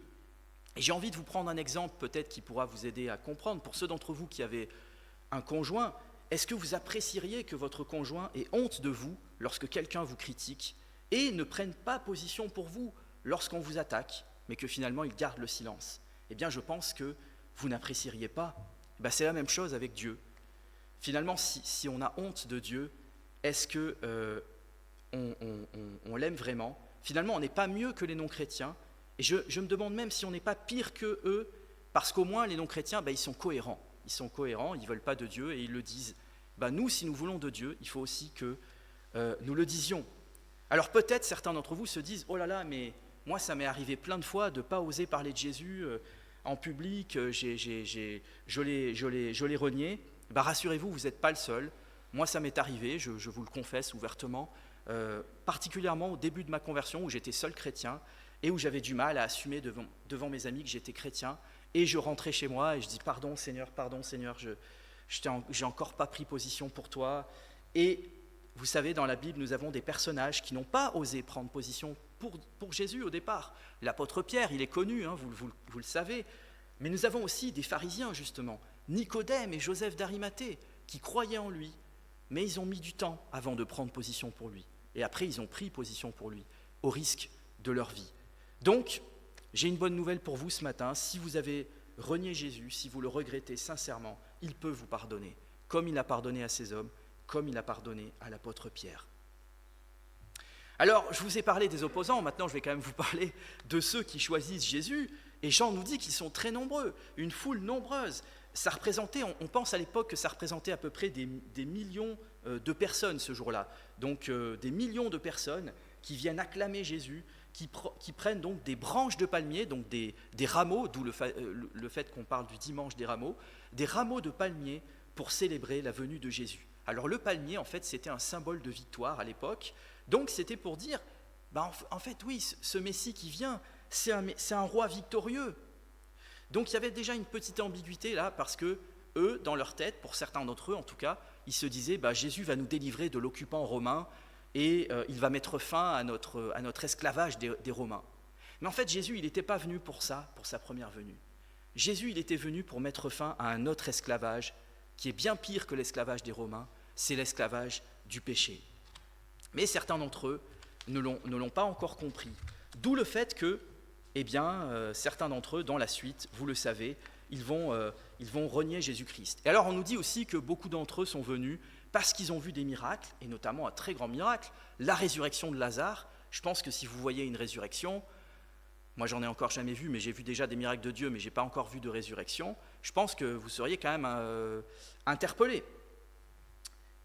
Speaker 1: Et j'ai envie de vous prendre un exemple peut-être qui pourra vous aider à comprendre. Pour ceux d'entre vous qui avez un conjoint, est-ce que vous apprécieriez que votre conjoint ait honte de vous lorsque quelqu'un vous critique et ne prenne pas position pour vous lorsqu'on vous attaque, mais que finalement il garde le silence? Eh bien, je pense que vous n'apprécieriez pas. C'est la même chose avec Dieu. Finalement, si on a honte de Dieu, est-ce que on l'aime vraiment? Finalement, on n'est pas mieux que les non-chrétiens. Et je me demande même si on n'est pas pire que eux, parce qu'au moins les non-chrétiens, ils sont cohérents. Ils sont cohérents, ils ne veulent pas de Dieu et ils le disent. Nous, si nous voulons de Dieu, il faut aussi que nous le disions. Alors peut-être certains d'entre vous se disent « Oh là là, mais moi ça m'est arrivé plein de fois de ne pas oser parler de Jésus en public, je l'ai renié. » Rassurez-vous, vous n'êtes pas le seul. Moi ça m'est arrivé, je vous le confesse ouvertement, particulièrement au début de ma conversion où j'étais seul chrétien et où j'avais du mal à assumer devant mes amis que j'étais chrétien. Et je rentrais chez moi et je dis « Pardon Seigneur, j'ai encore pas pris position pour toi. » Et vous savez, dans la Bible, nous avons des personnages qui n'ont pas osé prendre position pour Jésus au départ. L'apôtre Pierre, il est connu, vous le savez. Mais nous avons aussi des pharisiens, justement, Nicodème et Joseph d'Arimathée, qui croyaient en lui, mais ils ont mis du temps avant de prendre position pour lui. Et après, ils ont pris position pour lui, au risque de leur vie. Donc, j'ai une bonne nouvelle pour vous ce matin. Si vous avez renié Jésus, si vous le regrettez sincèrement, il peut vous pardonner, comme il a pardonné à ces hommes, comme il a pardonné à l'apôtre Pierre. Alors, je vous ai parlé des opposants, maintenant je vais quand même vous parler de ceux qui choisissent Jésus. Et Jean nous dit qu'ils sont très nombreux, une foule nombreuse. Ça représentait, on pense à l'époque que ça représentait à peu près des millions de personnes ce jour-là. Donc des millions de personnes qui viennent acclamer Jésus, qui prennent donc des branches de palmier, donc des rameaux, d'où le fait qu'on parle du dimanche des rameaux de palmier pour célébrer la venue de Jésus. Alors le palmier, en fait, c'était un symbole de victoire à l'époque, donc c'était pour dire, en fait, oui, ce Messie qui vient, c'est un roi victorieux. Donc il y avait déjà une petite ambiguïté là, parce que eux, dans leur tête, pour certains d'entre eux en tout cas, ils se disaient Jésus va nous délivrer de l'occupant romain et il va mettre fin à notre esclavage des Romains. Mais en fait, Jésus, il n'était pas venu pour ça, pour sa première venue. Jésus, il était venu pour mettre fin à un autre esclavage qui est bien pire que l'esclavage des Romains, c'est l'esclavage du péché. Mais certains d'entre eux ne l'ont pas encore compris. D'où le fait que, certains d'entre eux, dans la suite, vous le savez, ils vont renier Jésus-Christ. Et alors on nous dit aussi que beaucoup d'entre eux sont venus parce qu'ils ont vu des miracles, et notamment un très grand miracle, la résurrection de Lazare. Je pense que si vous voyez une résurrection, moi j'en ai encore jamais vu, mais j'ai vu déjà des miracles de Dieu, mais je n'ai pas encore vu de résurrection, je pense que vous seriez quand même interpellés.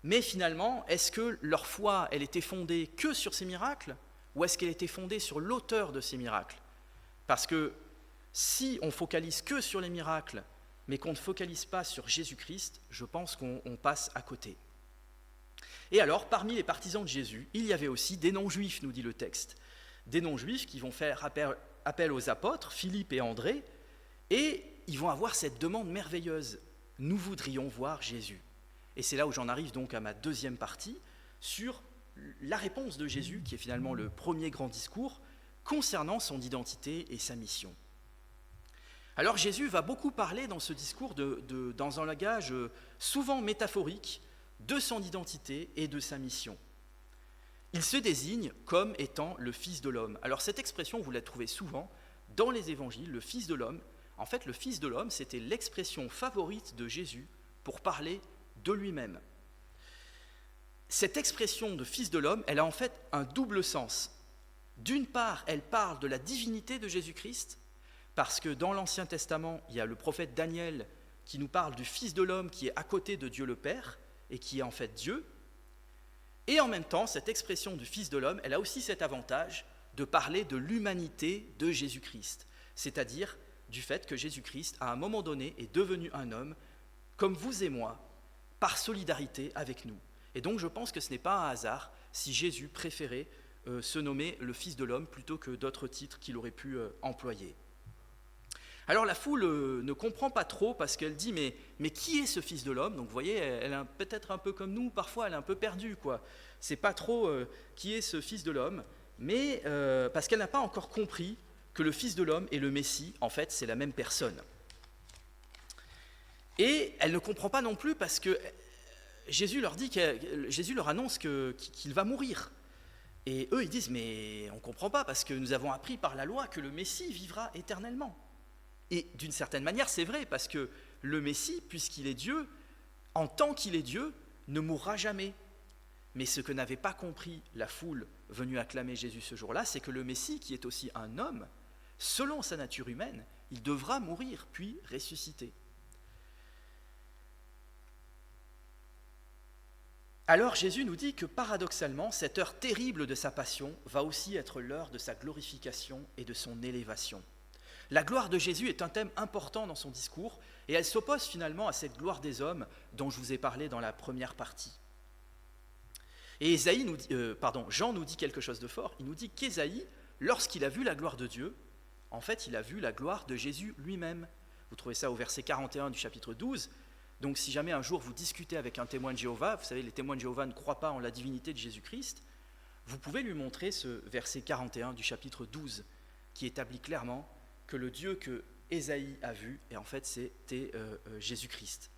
Speaker 1: Mais finalement, est-ce que leur foi, elle était fondée que sur ces miracles, ou est-ce qu'elle était fondée sur l'auteur de ces miracles ? Parce que si on focalise que sur les miracles, mais qu'on ne focalise pas sur Jésus-Christ, je pense qu'on passe à côté. Et alors, parmi les partisans de Jésus, il y avait aussi des non-juifs, nous dit le texte. Des non-juifs qui vont faire appel aux apôtres, Philippe et André, et ils vont avoir cette demande merveilleuse. Nous voudrions voir Jésus. Et c'est là où j'en arrive donc à ma deuxième partie, sur la réponse de Jésus, qui est finalement le premier grand discours, concernant son identité et sa mission. Alors Jésus va beaucoup parler dans ce discours, dans un langage souvent métaphorique, de son identité et de sa mission. Il se désigne comme étant le Fils de l'homme. Alors cette expression, vous la trouvez souvent dans les évangiles, le Fils de l'homme. En fait, le Fils de l'homme, c'était l'expression favorite de Jésus pour parler de lui-même. Cette expression de Fils de l'homme, elle a en fait un double sens. D'une part, elle parle de la divinité de Jésus-Christ, parce que dans l'Ancien Testament, il y a le prophète Daniel qui nous parle du Fils de l'homme qui est à côté de Dieu le Père, et qui est en fait Dieu. Et en même temps, cette expression du Fils de l'homme, elle a aussi cet avantage de parler de l'humanité de Jésus-Christ, c'est-à-dire du fait que Jésus-Christ, à un moment donné, est devenu un homme, comme vous et moi, par solidarité avec nous. Et donc je pense que ce n'est pas un hasard si Jésus préférait se nommer le Fils de l'homme plutôt que d'autres titres qu'il aurait pu employer. Alors la foule ne comprend pas trop parce qu'elle dit mais qui est ce Fils de l'homme ? Donc vous voyez, elle est peut-être un peu comme nous, parfois elle est un peu perdue, quoi. C'est pas trop qui est ce Fils de l'homme, mais parce qu'elle n'a pas encore compris que le Fils de l'homme et le Messie, en fait, c'est la même personne. Et elle ne comprend pas non plus parce que Jésus leur annonce qu'il va mourir. Et eux, ils disent, mais on ne comprend pas parce que nous avons appris par la loi que le Messie vivra éternellement. Et d'une certaine manière, c'est vrai, parce que le Messie, puisqu'il est Dieu, en tant qu'il est Dieu, ne mourra jamais. Mais ce que n'avait pas compris la foule venue acclamer Jésus ce jour-là, c'est que le Messie, qui est aussi un homme, selon sa nature humaine, il devra mourir, puis ressusciter. Alors Jésus nous dit que paradoxalement, cette heure terrible de sa passion va aussi être l'heure de sa glorification et de son élévation. La gloire de Jésus est un thème important dans son discours et elle s'oppose finalement à cette gloire des hommes dont je vous ai parlé dans la première partie. Et Jean nous dit quelque chose de fort. Il nous dit qu'Ésaïe, lorsqu'il a vu la gloire de Dieu, en fait, il a vu la gloire de Jésus lui-même. Vous trouvez ça au verset 41 du chapitre 12. Donc si jamais un jour vous discutez avec un témoin de Jéhovah, vous savez, les témoins de Jéhovah ne croient pas en la divinité de Jésus-Christ, vous pouvez lui montrer ce verset 41 du chapitre 12 qui établit clairement que le Dieu que Ésaïe a vu, et en fait c'était Jésus-Christ.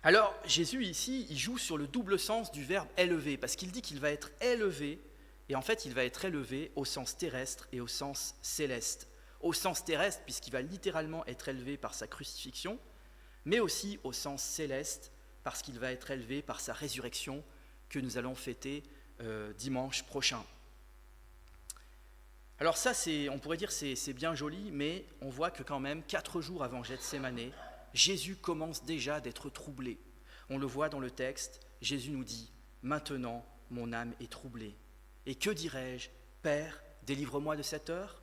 Speaker 1: Alors Jésus ici, il joue sur le double sens du verbe élever, parce qu'il dit qu'il va être élevé, et en fait il va être élevé au sens terrestre et au sens céleste. Au sens terrestre, puisqu'il va littéralement être élevé par sa crucifixion, mais aussi au sens céleste, parce qu'il va être élevé par sa résurrection que nous allons fêter dimanche prochain. Alors ça, on pourrait dire c'est bien joli, mais on voit que quand même, 4 jours avant Gethsémane, Jésus commence déjà d'être troublé. On le voit dans le texte, Jésus nous dit « Maintenant, mon âme est troublée. Et que dirais-je ? Père, délivre-moi de cette heure ?»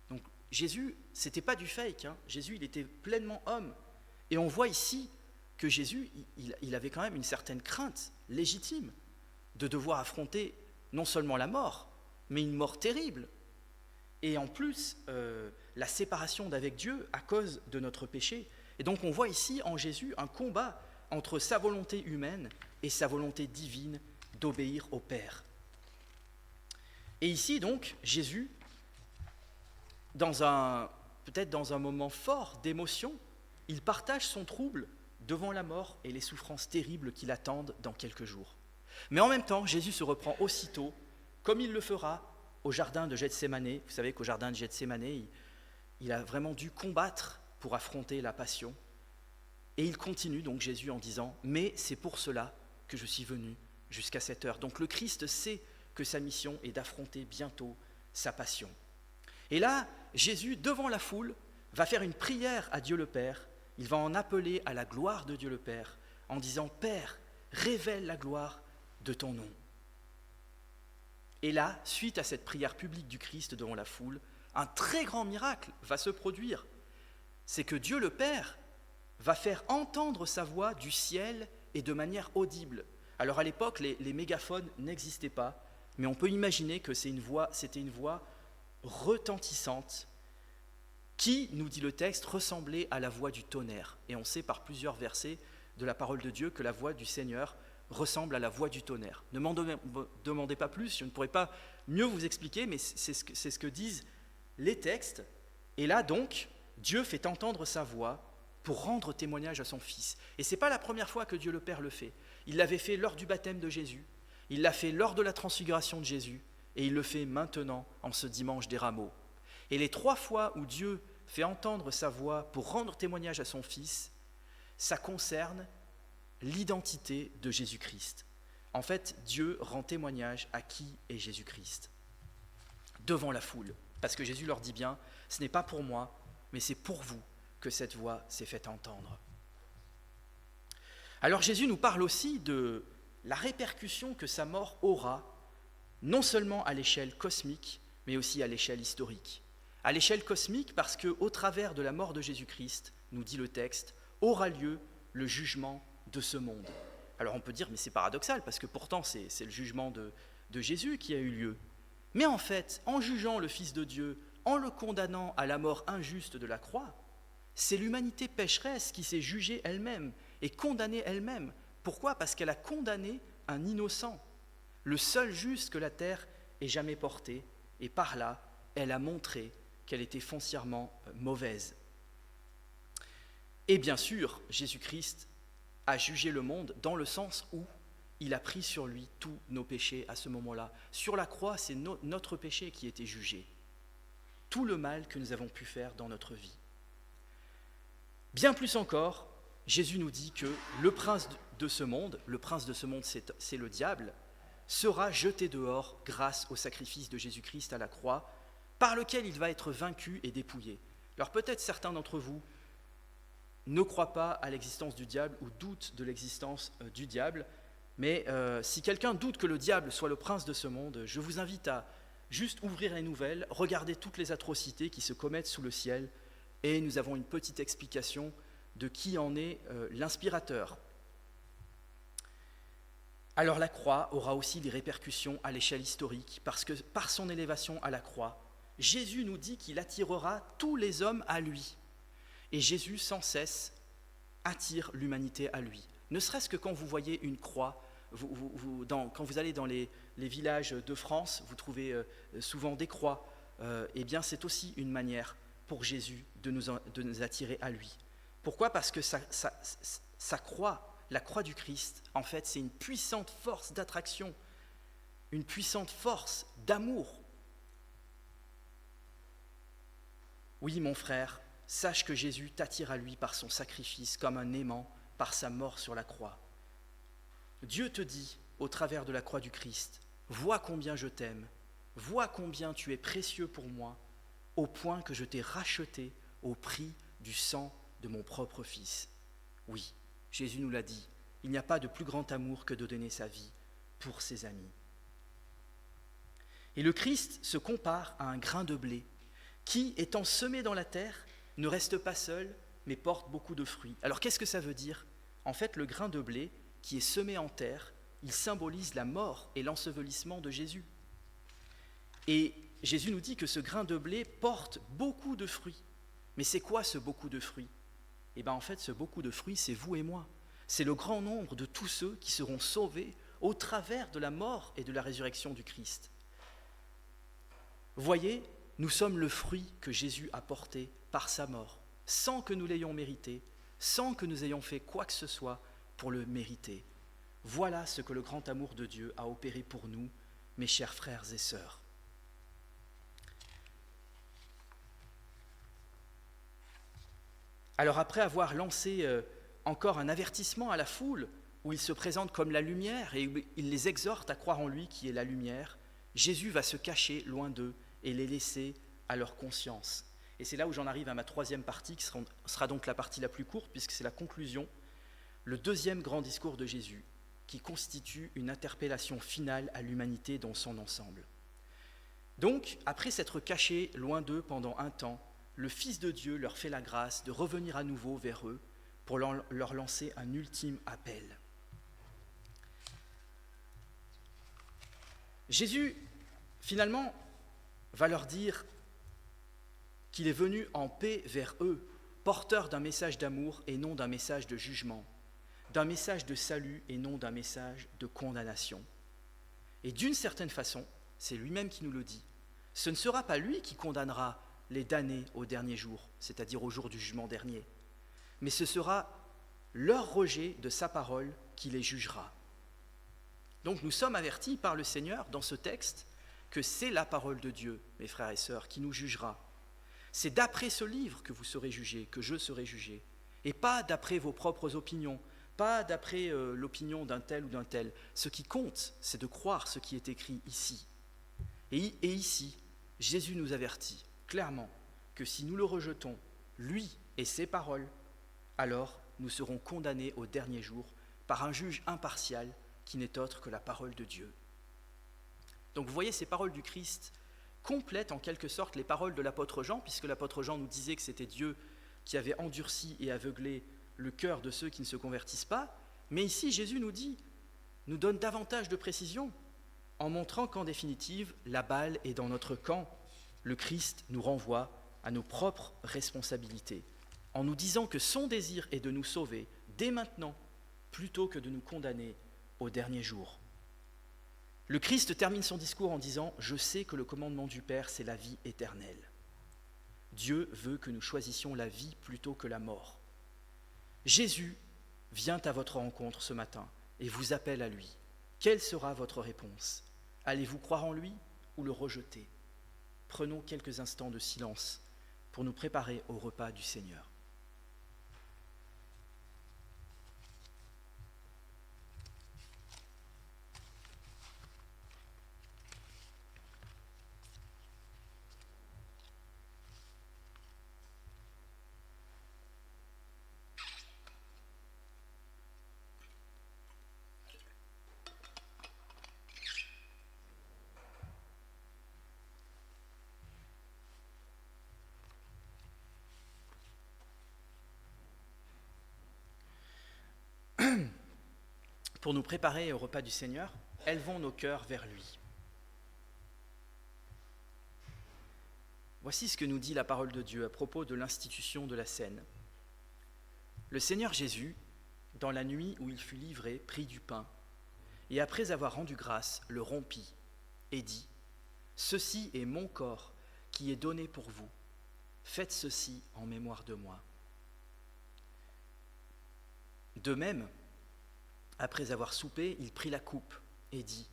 Speaker 1: Donc Jésus, c'était pas du fake, hein. Jésus, il était pleinement homme. Et on voit ici que Jésus, il avait quand même une certaine crainte légitime de devoir affronter non seulement la mort, mais une mort terrible. Et en plus, la séparation d'avec Dieu à cause de notre péché. Et donc on voit ici en Jésus un combat entre sa volonté humaine et sa volonté divine d'obéir au Père. Et ici donc, Jésus, peut-être dans un moment fort d'émotion, il partage son trouble devant la mort et les souffrances terribles qui l'attendent dans quelques jours. Mais en même temps, Jésus se reprend aussitôt, comme il le fera au jardin de Gethsémanée. Vous savez qu'au jardin de Gethsémanée, il a vraiment dû combattre pour affronter la passion. Et il continue donc Jésus en disant « Mais c'est pour cela que je suis venu jusqu'à cette heure. » Donc le Christ sait que sa mission est d'affronter bientôt sa passion. Et là, Jésus, devant la foule, va faire une prière à Dieu le Père. Il va en appeler à la gloire de Dieu le Père en disant « Père, révèle la gloire de ton nom. » Et là, suite à cette prière publique du Christ devant la foule, un très grand miracle va se produire. C'est que Dieu le Père va faire entendre sa voix du ciel et de manière audible. Alors à l'époque, les mégaphones n'existaient pas, mais on peut imaginer que c'était une voix retentissante qui, nous dit le texte, ressemblait à la voix du tonnerre. Et on sait par plusieurs versets de la parole de Dieu que la voix du Seigneur ressemble à la voix du tonnerre. Ne m'en demandez pas plus, je ne pourrais pas mieux vous expliquer, mais c'est ce que disent les textes. Et là donc, Dieu fait entendre sa voix pour rendre témoignage à son Fils. Et ce n'est pas la première fois que Dieu le Père le fait. Il l'avait fait lors du baptême de Jésus, il l'a fait lors de la transfiguration de Jésus, et il le fait maintenant en ce dimanche des Rameaux. Et les 3 fois où Dieu fait entendre sa voix pour rendre témoignage à son Fils, ça concerne l'identité de Jésus-Christ. En fait, Dieu rend témoignage à qui est Jésus-Christ devant la foule. Parce que Jésus leur dit bien, ce n'est pas pour moi, mais c'est pour vous que cette voix s'est faite entendre. Alors Jésus nous parle aussi de la répercussion que sa mort aura, non seulement à l'échelle cosmique, mais aussi à l'échelle historique. À l'échelle cosmique, parce qu'au travers de la mort de Jésus-Christ, nous dit le texte, aura lieu le jugement de ce monde. Alors on peut dire, mais c'est paradoxal, parce que pourtant c'est le jugement de Jésus qui a eu lieu. Mais en fait, en jugeant le Fils de Dieu, en le condamnant à la mort injuste de la croix, c'est l'humanité pécheresse qui s'est jugée elle-même et condamnée elle-même. Pourquoi ? Parce qu'elle a condamné un innocent, le seul juste que la terre ait jamais porté, et par là, elle a montré qu'elle était foncièrement mauvaise. Et bien sûr, Jésus-Christ a jugé le monde dans le sens où il a pris sur lui tous nos péchés à ce moment-là. Sur la croix, c'est notre péché qui était jugé. Tout le mal que nous avons pu faire dans notre vie. Bien plus encore, Jésus nous dit que le prince de ce monde c'est le diable, sera jeté dehors grâce au sacrifice de Jésus-Christ à la croix, par lequel il va être vaincu et dépouillé. Alors peut-être certains d'entre vous ne croient pas à l'existence du diable ou doutent de l'existence du diable, mais si quelqu'un doute que le diable soit le prince de ce monde, je vous invite à juste ouvrir les nouvelles, regarder toutes les atrocités qui se commettent sous le ciel, et nous avons une petite explication de qui en est l'inspirateur. Alors la croix aura aussi des répercussions à l'échelle historique, parce que par son élévation à la croix, Jésus nous dit qu'il attirera tous les hommes à lui. Et Jésus, sans cesse, attire l'humanité à lui. Ne serait-ce que quand vous voyez une croix, quand vous allez dans les villages de France, vous trouvez souvent des croix. Eh bien, c'est aussi une manière pour Jésus de nous attirer à lui. Pourquoi ? Parce que sa croix, la croix du Christ, en fait, c'est une puissante force d'attraction, une puissante force d'amour. Oui, mon frère, sache que Jésus t'attire à lui par son sacrifice, comme un aimant par sa mort sur la croix. Dieu te dit, au travers de la croix du Christ, « Vois combien je t'aime, vois combien tu es précieux pour moi, au point que je t'ai racheté au prix du sang de mon propre Fils. » Oui, Jésus nous l'a dit, il n'y a pas de plus grand amour que de donner sa vie pour ses amis. Et le Christ se compare à un grain de blé qui, étant semé dans la terre, ne reste pas seul, mais porte beaucoup de fruits. Alors qu'est-ce que ça veut dire ? En fait, le grain de blé qui est semé en terre, il symbolise la mort et l'ensevelissement de Jésus. Et Jésus nous dit que ce grain de blé porte beaucoup de fruits. Mais c'est quoi ce beaucoup de fruits ? Eh bien en fait, ce beaucoup de fruits, c'est vous et moi. C'est le grand nombre de tous ceux qui seront sauvés au travers de la mort et de la résurrection du Christ. Voyez, nous sommes le fruit que Jésus a porté par sa mort, sans que nous l'ayons mérité, sans que nous ayons fait quoi que ce soit pour le mériter. Voilà ce que le grand amour de Dieu a opéré pour nous, mes chers frères et sœurs. Alors après avoir lancé encore un avertissement à la foule, où il se présente comme la lumière et où il les exhorte à croire en lui qui est la lumière, Jésus va se cacher loin d'eux et les laisser à leur conscience. Et c'est là où j'en arrive à ma troisième partie, qui sera donc la partie la plus courte, puisque c'est la conclusion, le deuxième grand discours de Jésus, qui constitue une interpellation finale à l'humanité dans son ensemble. Donc, après s'être caché loin d'eux pendant un temps, le Fils de Dieu leur fait la grâce de revenir à nouveau vers eux pour leur lancer un ultime appel. Jésus, finalement, va leur dire qu'il est venu en paix vers eux, porteur d'un message d'amour et non d'un message de jugement, d'un message de salut et non d'un message de condamnation. Et d'une certaine façon, c'est lui-même qui nous le dit, ce ne sera pas lui qui condamnera les damnés au dernier jour, c'est-à-dire au jour du jugement dernier, mais ce sera leur rejet de sa parole qui les jugera. Donc nous sommes avertis par le Seigneur dans ce texte que c'est la parole de Dieu, mes frères et sœurs, qui nous jugera. C'est d'après ce livre que vous serez jugés, que je serai jugé, et pas d'après vos propres opinions, pas d'après l'opinion d'un tel ou d'un tel. Ce qui compte, c'est de croire ce qui est écrit ici. Et ici, Jésus nous avertit clairement que si nous le rejetons, lui et ses paroles, alors nous serons condamnés au dernier jour par un juge impartial qui n'est autre que la parole de Dieu. Donc vous voyez, ces paroles du Christ complètent en quelque sorte les paroles de l'apôtre Jean, puisque l'apôtre Jean nous disait que c'était Dieu qui avait endurci et aveuglé le cœur de ceux qui ne se convertissent pas. Mais ici, Jésus nous donne davantage de précision en montrant qu'en définitive, la balle est dans notre camp. Le Christ nous renvoie à nos propres responsabilités, en nous disant que son désir est de nous sauver dès maintenant, plutôt que de nous condamner au dernier jour. Le Christ termine son discours en disant « Je sais que le commandement du Père, c'est la vie éternelle. Dieu veut que nous choisissions la vie plutôt que la mort. Jésus vient à votre rencontre ce matin et vous appelle à lui. Quelle sera votre réponse ? Allez-vous croire en lui ou le rejeter ? Prenons quelques instants de silence pour nous préparer au repas du Seigneur. Pour nous préparer au repas du Seigneur, élevons nos cœurs vers lui. Voici ce que nous dit la parole de Dieu à propos de l'institution de la scène. Le Seigneur Jésus, dans la nuit où il fut livré, prit du pain, et après avoir rendu grâce, le rompit, et dit : « Ceci est mon corps qui est donné pour vous. Faites ceci en mémoire de moi. » De même, après avoir soupé, il prit la coupe et dit :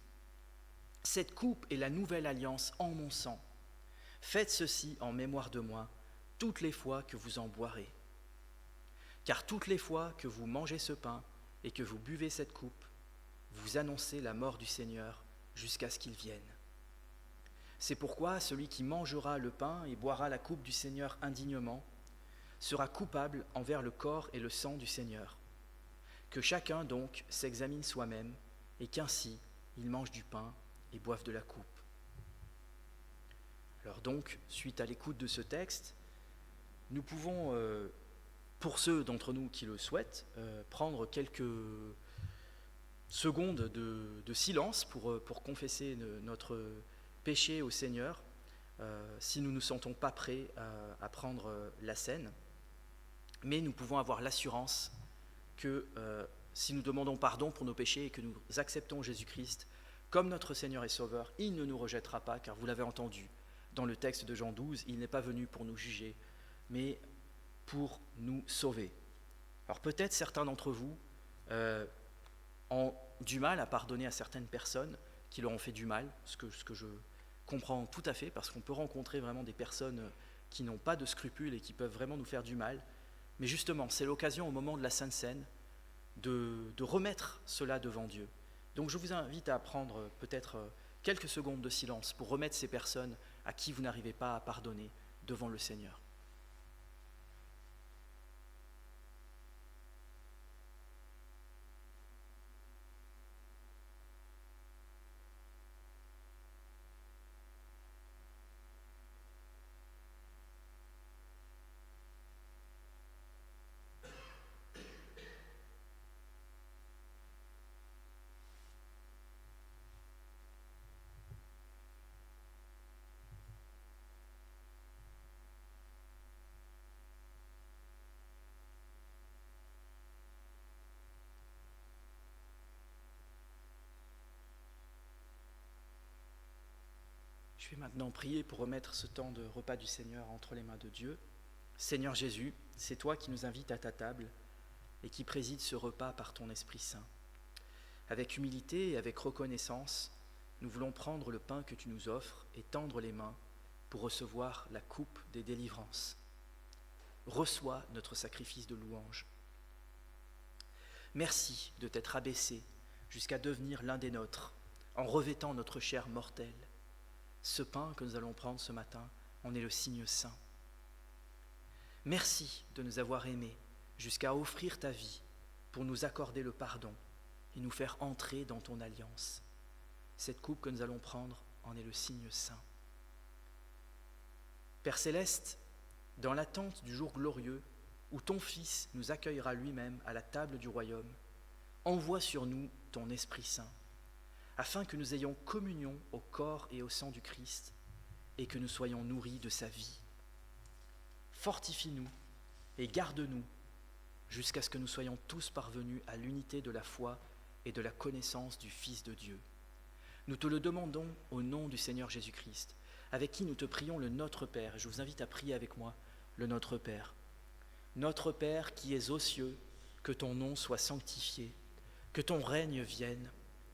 Speaker 1: « Cette coupe est la nouvelle alliance en mon sang. Faites ceci en mémoire de moi toutes les fois que vous en boirez. Car toutes les fois que vous mangez ce pain et que vous buvez cette coupe, vous annoncez la mort du Seigneur jusqu'à ce qu'il vienne. C'est pourquoi celui qui mangera le pain et boira la coupe du Seigneur indignement sera coupable envers le corps et le sang du Seigneur. Que chacun donc s'examine soi-même et qu'ainsi il mange du pain et boive de la coupe. » Alors donc, suite à l'écoute de ce texte, nous pouvons, pour ceux d'entre nous qui le souhaitent, prendre quelques secondes de silence pour confesser notre péché au Seigneur, si nous ne nous sentons pas prêts à prendre la scène. Mais nous pouvons avoir l'assurance que si nous demandons pardon pour nos péchés et que nous acceptons Jésus-Christ comme notre Seigneur et Sauveur, il ne nous rejettera pas, car vous l'avez entendu dans le texte de Jean 12, il n'est pas venu pour nous juger, mais pour nous sauver. Alors peut-être certains d'entre vous ont du mal à pardonner à certaines personnes qui leur ont fait du mal, ce que je comprends tout à fait, parce qu'on peut rencontrer vraiment des personnes qui n'ont pas de scrupules et qui peuvent vraiment nous faire du mal. Mais justement, c'est l'occasion au moment de la Sainte Seine de remettre cela devant Dieu. Donc je vous invite à prendre peut-être quelques secondes de silence pour remettre ces personnes à qui vous n'arrivez pas à pardonner devant le Seigneur. Je vais maintenant prier pour remettre ce temps de repas du Seigneur entre les mains de Dieu. Seigneur Jésus, c'est toi qui nous invites à ta table et qui présides ce repas par ton Esprit Saint. Avec humilité et avec reconnaissance, nous voulons prendre le pain que tu nous offres et tendre les mains pour recevoir la coupe des délivrances. Reçois notre sacrifice de louange. Merci de t'être abaissé jusqu'à devenir l'un des nôtres en revêtant notre chair mortelle. Ce pain que nous allons prendre ce matin en est le signe saint. Merci de nous avoir aimés jusqu'à offrir ta vie pour nous accorder le pardon et nous faire entrer dans ton alliance. Cette coupe que nous allons prendre en est le signe saint. Père céleste, dans l'attente du jour glorieux où ton Fils nous accueillera lui-même à la table du royaume, envoie sur nous ton Esprit Saint, afin que nous ayons communion au corps et au sang du Christ et que nous soyons nourris de sa vie. Fortifie-nous et garde-nous jusqu'à ce que nous soyons tous parvenus à l'unité de la foi et de la connaissance du Fils de Dieu. Nous te le demandons au nom du Seigneur Jésus-Christ, avec qui nous te prions le Notre Père. Je vous invite à prier avec moi le Notre Père. Notre Père qui es aux cieux, que ton nom soit sanctifié, que ton règne vienne,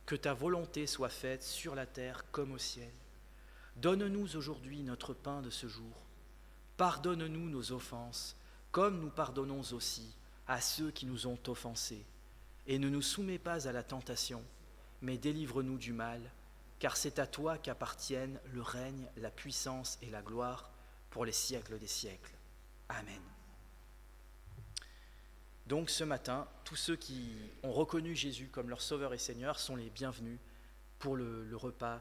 Speaker 1: que ta volonté soit faite sur la terre comme au ciel. Donne-nous aujourd'hui notre pain de ce jour. Pardonne-nous nos offenses, comme nous pardonnons aussi à ceux qui nous ont offensés. Et ne nous soumets pas à la tentation, mais délivre-nous du mal, car c'est à toi qu'appartiennent le règne, la puissance et la gloire pour les siècles des siècles. Amen. Donc ce matin, tous ceux qui ont reconnu Jésus comme leur Sauveur et Seigneur sont les bienvenus pour le repas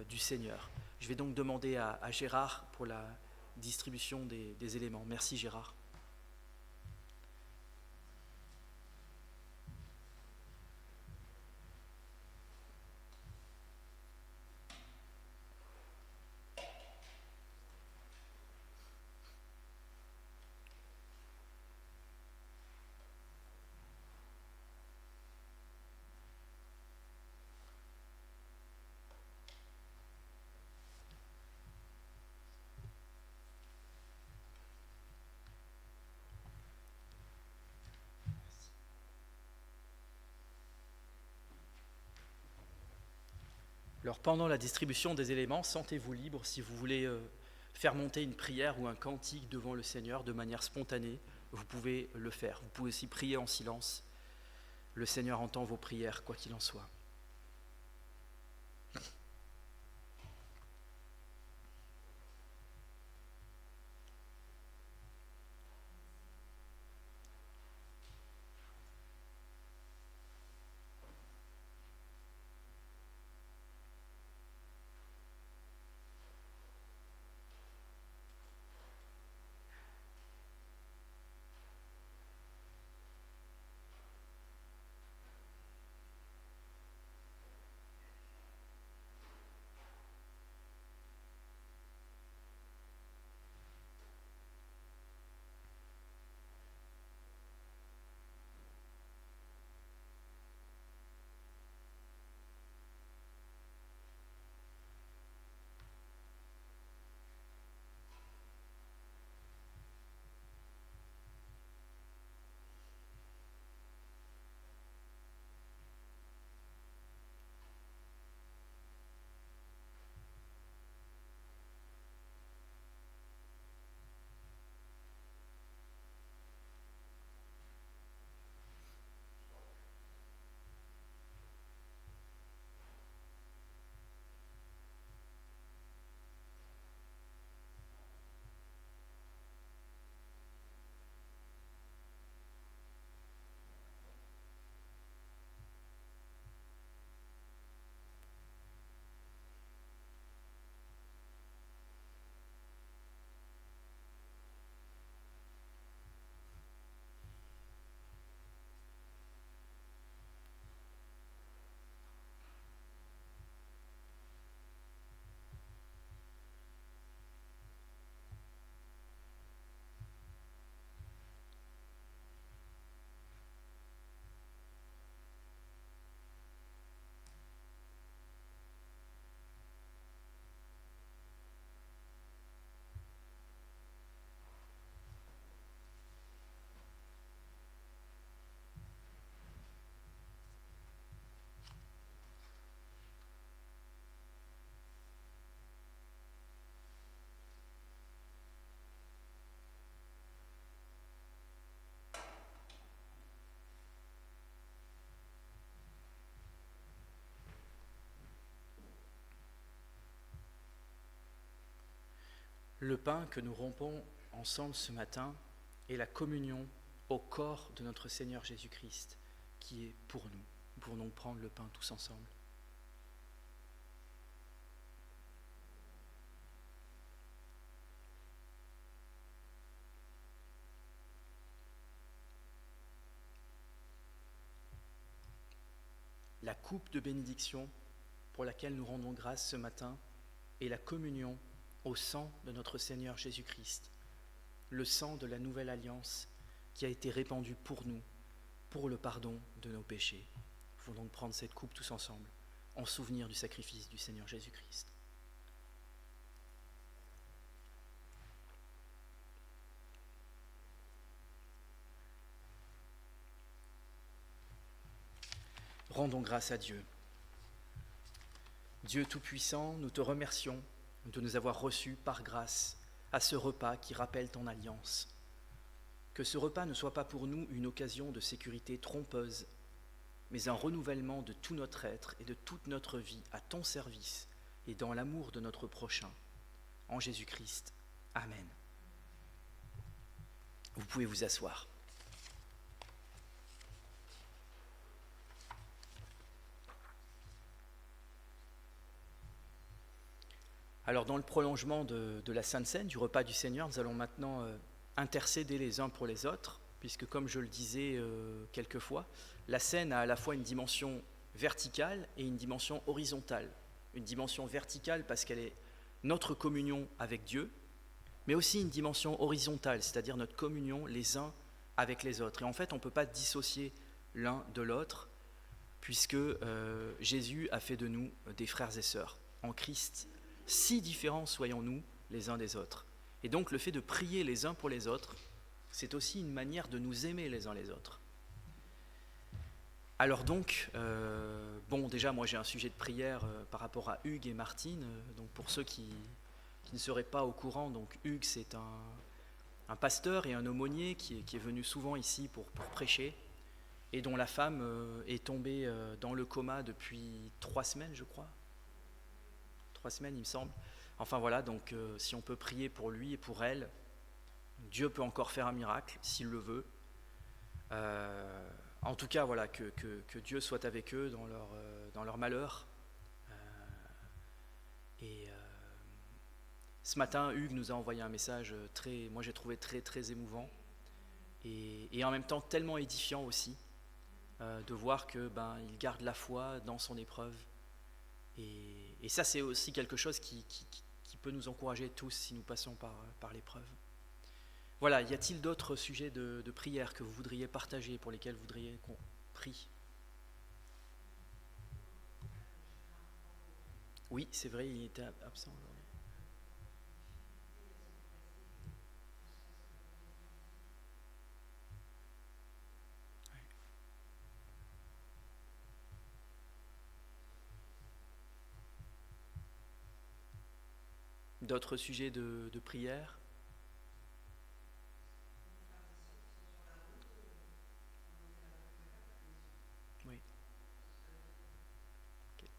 Speaker 1: du Seigneur. Je vais donc demander à Gérard pour la distribution des éléments. Merci Gérard. Alors pendant la distribution des éléments, sentez-vous libre si vous voulez faire monter une prière ou un cantique devant le Seigneur de manière spontanée, vous pouvez le faire. Vous pouvez aussi prier en silence. Le Seigneur entend vos prières, quoi qu'il en soit. Le pain que nous rompons ensemble ce matin est la communion au corps de notre Seigneur Jésus-Christ qui est pour nous. Nous pouvons donc prendre le pain tous ensemble. La coupe de bénédiction pour laquelle nous rendons grâce ce matin est la communion au sang de notre Seigneur Jésus-Christ, le sang de la nouvelle alliance qui a été répandu pour nous, pour le pardon de nos péchés. Nous pouvons donc prendre cette coupe tous ensemble, en souvenir du sacrifice du Seigneur Jésus-Christ. Rendons grâce à Dieu. Dieu Tout-Puissant, nous te remercions de nous avoir reçus par grâce à ce repas qui rappelle ton alliance. Que ce repas ne soit pas pour nous une occasion de sécurité trompeuse, mais un renouvellement de tout notre être et de toute notre vie à ton service et dans l'amour de notre prochain. En Jésus-Christ. Amen. Vous pouvez vous asseoir. Alors dans le prolongement de la Sainte Seine, du repas du Seigneur, nous allons maintenant intercéder les uns pour les autres, puisque comme je le disais quelquefois, la Seine a à la fois une dimension verticale et une dimension horizontale. Une dimension verticale parce qu'elle est notre communion avec Dieu, mais aussi une dimension horizontale, c'est-à-dire notre communion les uns avec les autres. Et en fait, on ne peut pas dissocier l'un de l'autre, puisque Jésus a fait de nous des frères et sœurs en Christ. Si différents soyons-nous les uns des autres. Et donc le fait de prier les uns pour les autres, c'est aussi une manière de nous aimer les uns les autres. Alors donc, déjà moi j'ai un sujet de prière par rapport à Hugues et Martine. Donc pour ceux qui ne seraient pas au courant, donc Hugues c'est un pasteur et un aumônier qui est venu souvent ici pour prêcher et dont la femme est tombée dans le coma depuis 3 semaines je crois. 3 semaines il me semble. Enfin voilà, donc si on peut prier pour lui et pour elle, Dieu peut encore faire un miracle s'il le veut. En tout cas voilà, que Dieu soit avec eux dans leur malheur. Ce matin Hugues nous a envoyé un message moi j'ai trouvé très très émouvant et en même temps tellement édifiant aussi de voir que il garde la foi dans son épreuve. Et ça, c'est aussi quelque chose qui peut nous encourager tous si nous passons par l'épreuve. Voilà, y a-t-il d'autres sujets de prière que vous voudriez partager, pour lesquels vous voudriez qu'on prie ? Oui, c'est vrai, il était absent aujourd'hui. D'autres sujets de prière ? Oui. Okay.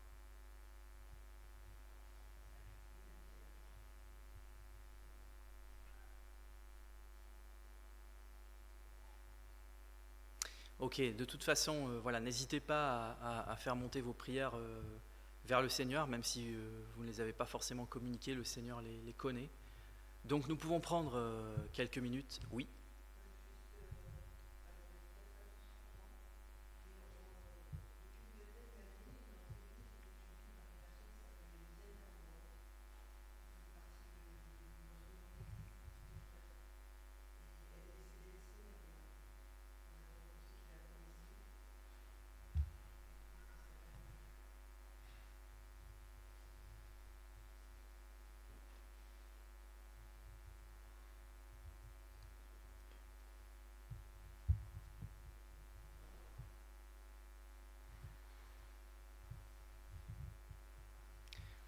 Speaker 1: Ok, de toute façon, voilà, n'hésitez pas à faire monter vos prières vers le Seigneur, même si vous ne les avez pas forcément communiquées, le Seigneur les connaît. Donc nous pouvons prendre quelques minutes, oui.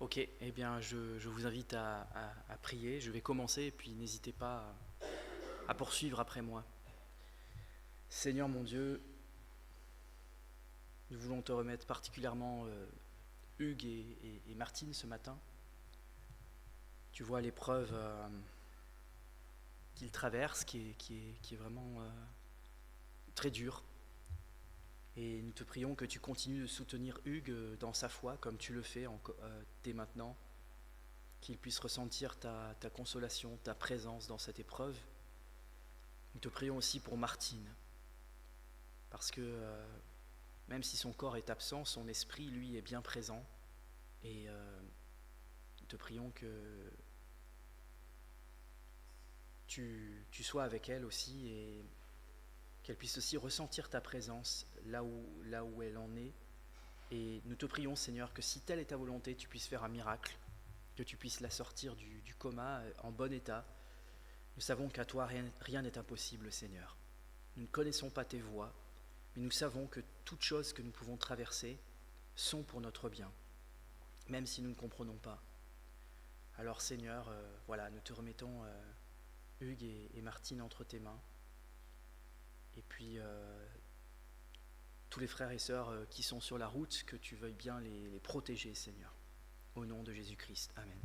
Speaker 1: Ok, eh bien je vous invite à prier, je vais commencer et puis n'hésitez pas à poursuivre après moi. Seigneur mon Dieu, nous voulons te remettre particulièrement Hugues et Martine ce matin. Tu vois l'épreuve qu'il traverse, qui est vraiment très dure. Et nous te prions que tu continues de soutenir Hugues dans sa foi, comme tu le fais dès maintenant, qu'il puisse ressentir ta consolation, ta présence dans cette épreuve. Nous te prions aussi pour Martine, parce que même si son corps est absent, son esprit, lui, est bien présent. Et nous te prions que tu sois avec elle aussi et qu'elle puisse aussi ressentir ta présence là où elle en est. Et nous te prions, Seigneur, que si telle est ta volonté, tu puisses faire un miracle, que tu puisses la sortir du coma en bon état. Nous savons qu'à toi, rien n'est impossible, Seigneur. Nous ne connaissons pas tes voies, mais nous savons que toutes choses que nous pouvons traverser sont pour notre bien, même si nous ne comprenons pas. Alors, Seigneur, voilà, nous te remettons Hugues et Martine entre tes mains. Et puis, tous les frères et sœurs qui sont sur la route, que tu veuilles bien les protéger, Seigneur. Au nom de Jésus-Christ. Amen.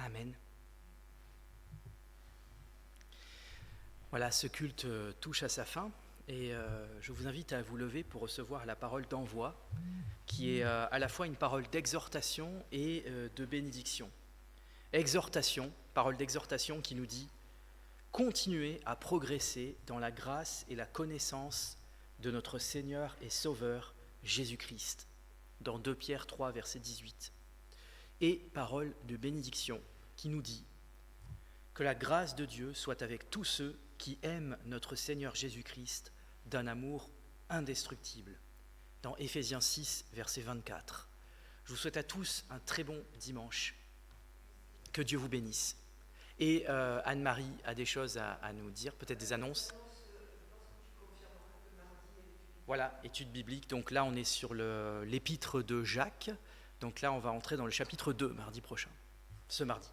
Speaker 1: Amen. Voilà, ce culte touche à sa fin et je vous invite à vous lever pour recevoir la parole d'envoi qui est à la fois une parole d'exhortation et de bénédiction. Exhortation, parole d'exhortation qui nous dit « Continuez à progresser dans la grâce et la connaissance de notre Seigneur et Sauveur Jésus-Christ » dans 2 Pierre 3, verset 18. Et parole de bénédiction qui nous dit « Que la grâce de Dieu soit avec tous ceux qui aiment notre Seigneur Jésus-Christ d'un amour indestructible » dans Éphésiens 6, verset 24. Je vous souhaite à tous un très bon dimanche. Que Dieu vous bénisse. Et Anne-Marie a des choses à nous dire, peut-être des annonces. Voilà, étude biblique. Donc là, on est sur l'épître de Jacques. Donc là, on va entrer dans le chapitre 2 mardi prochain, ce mardi.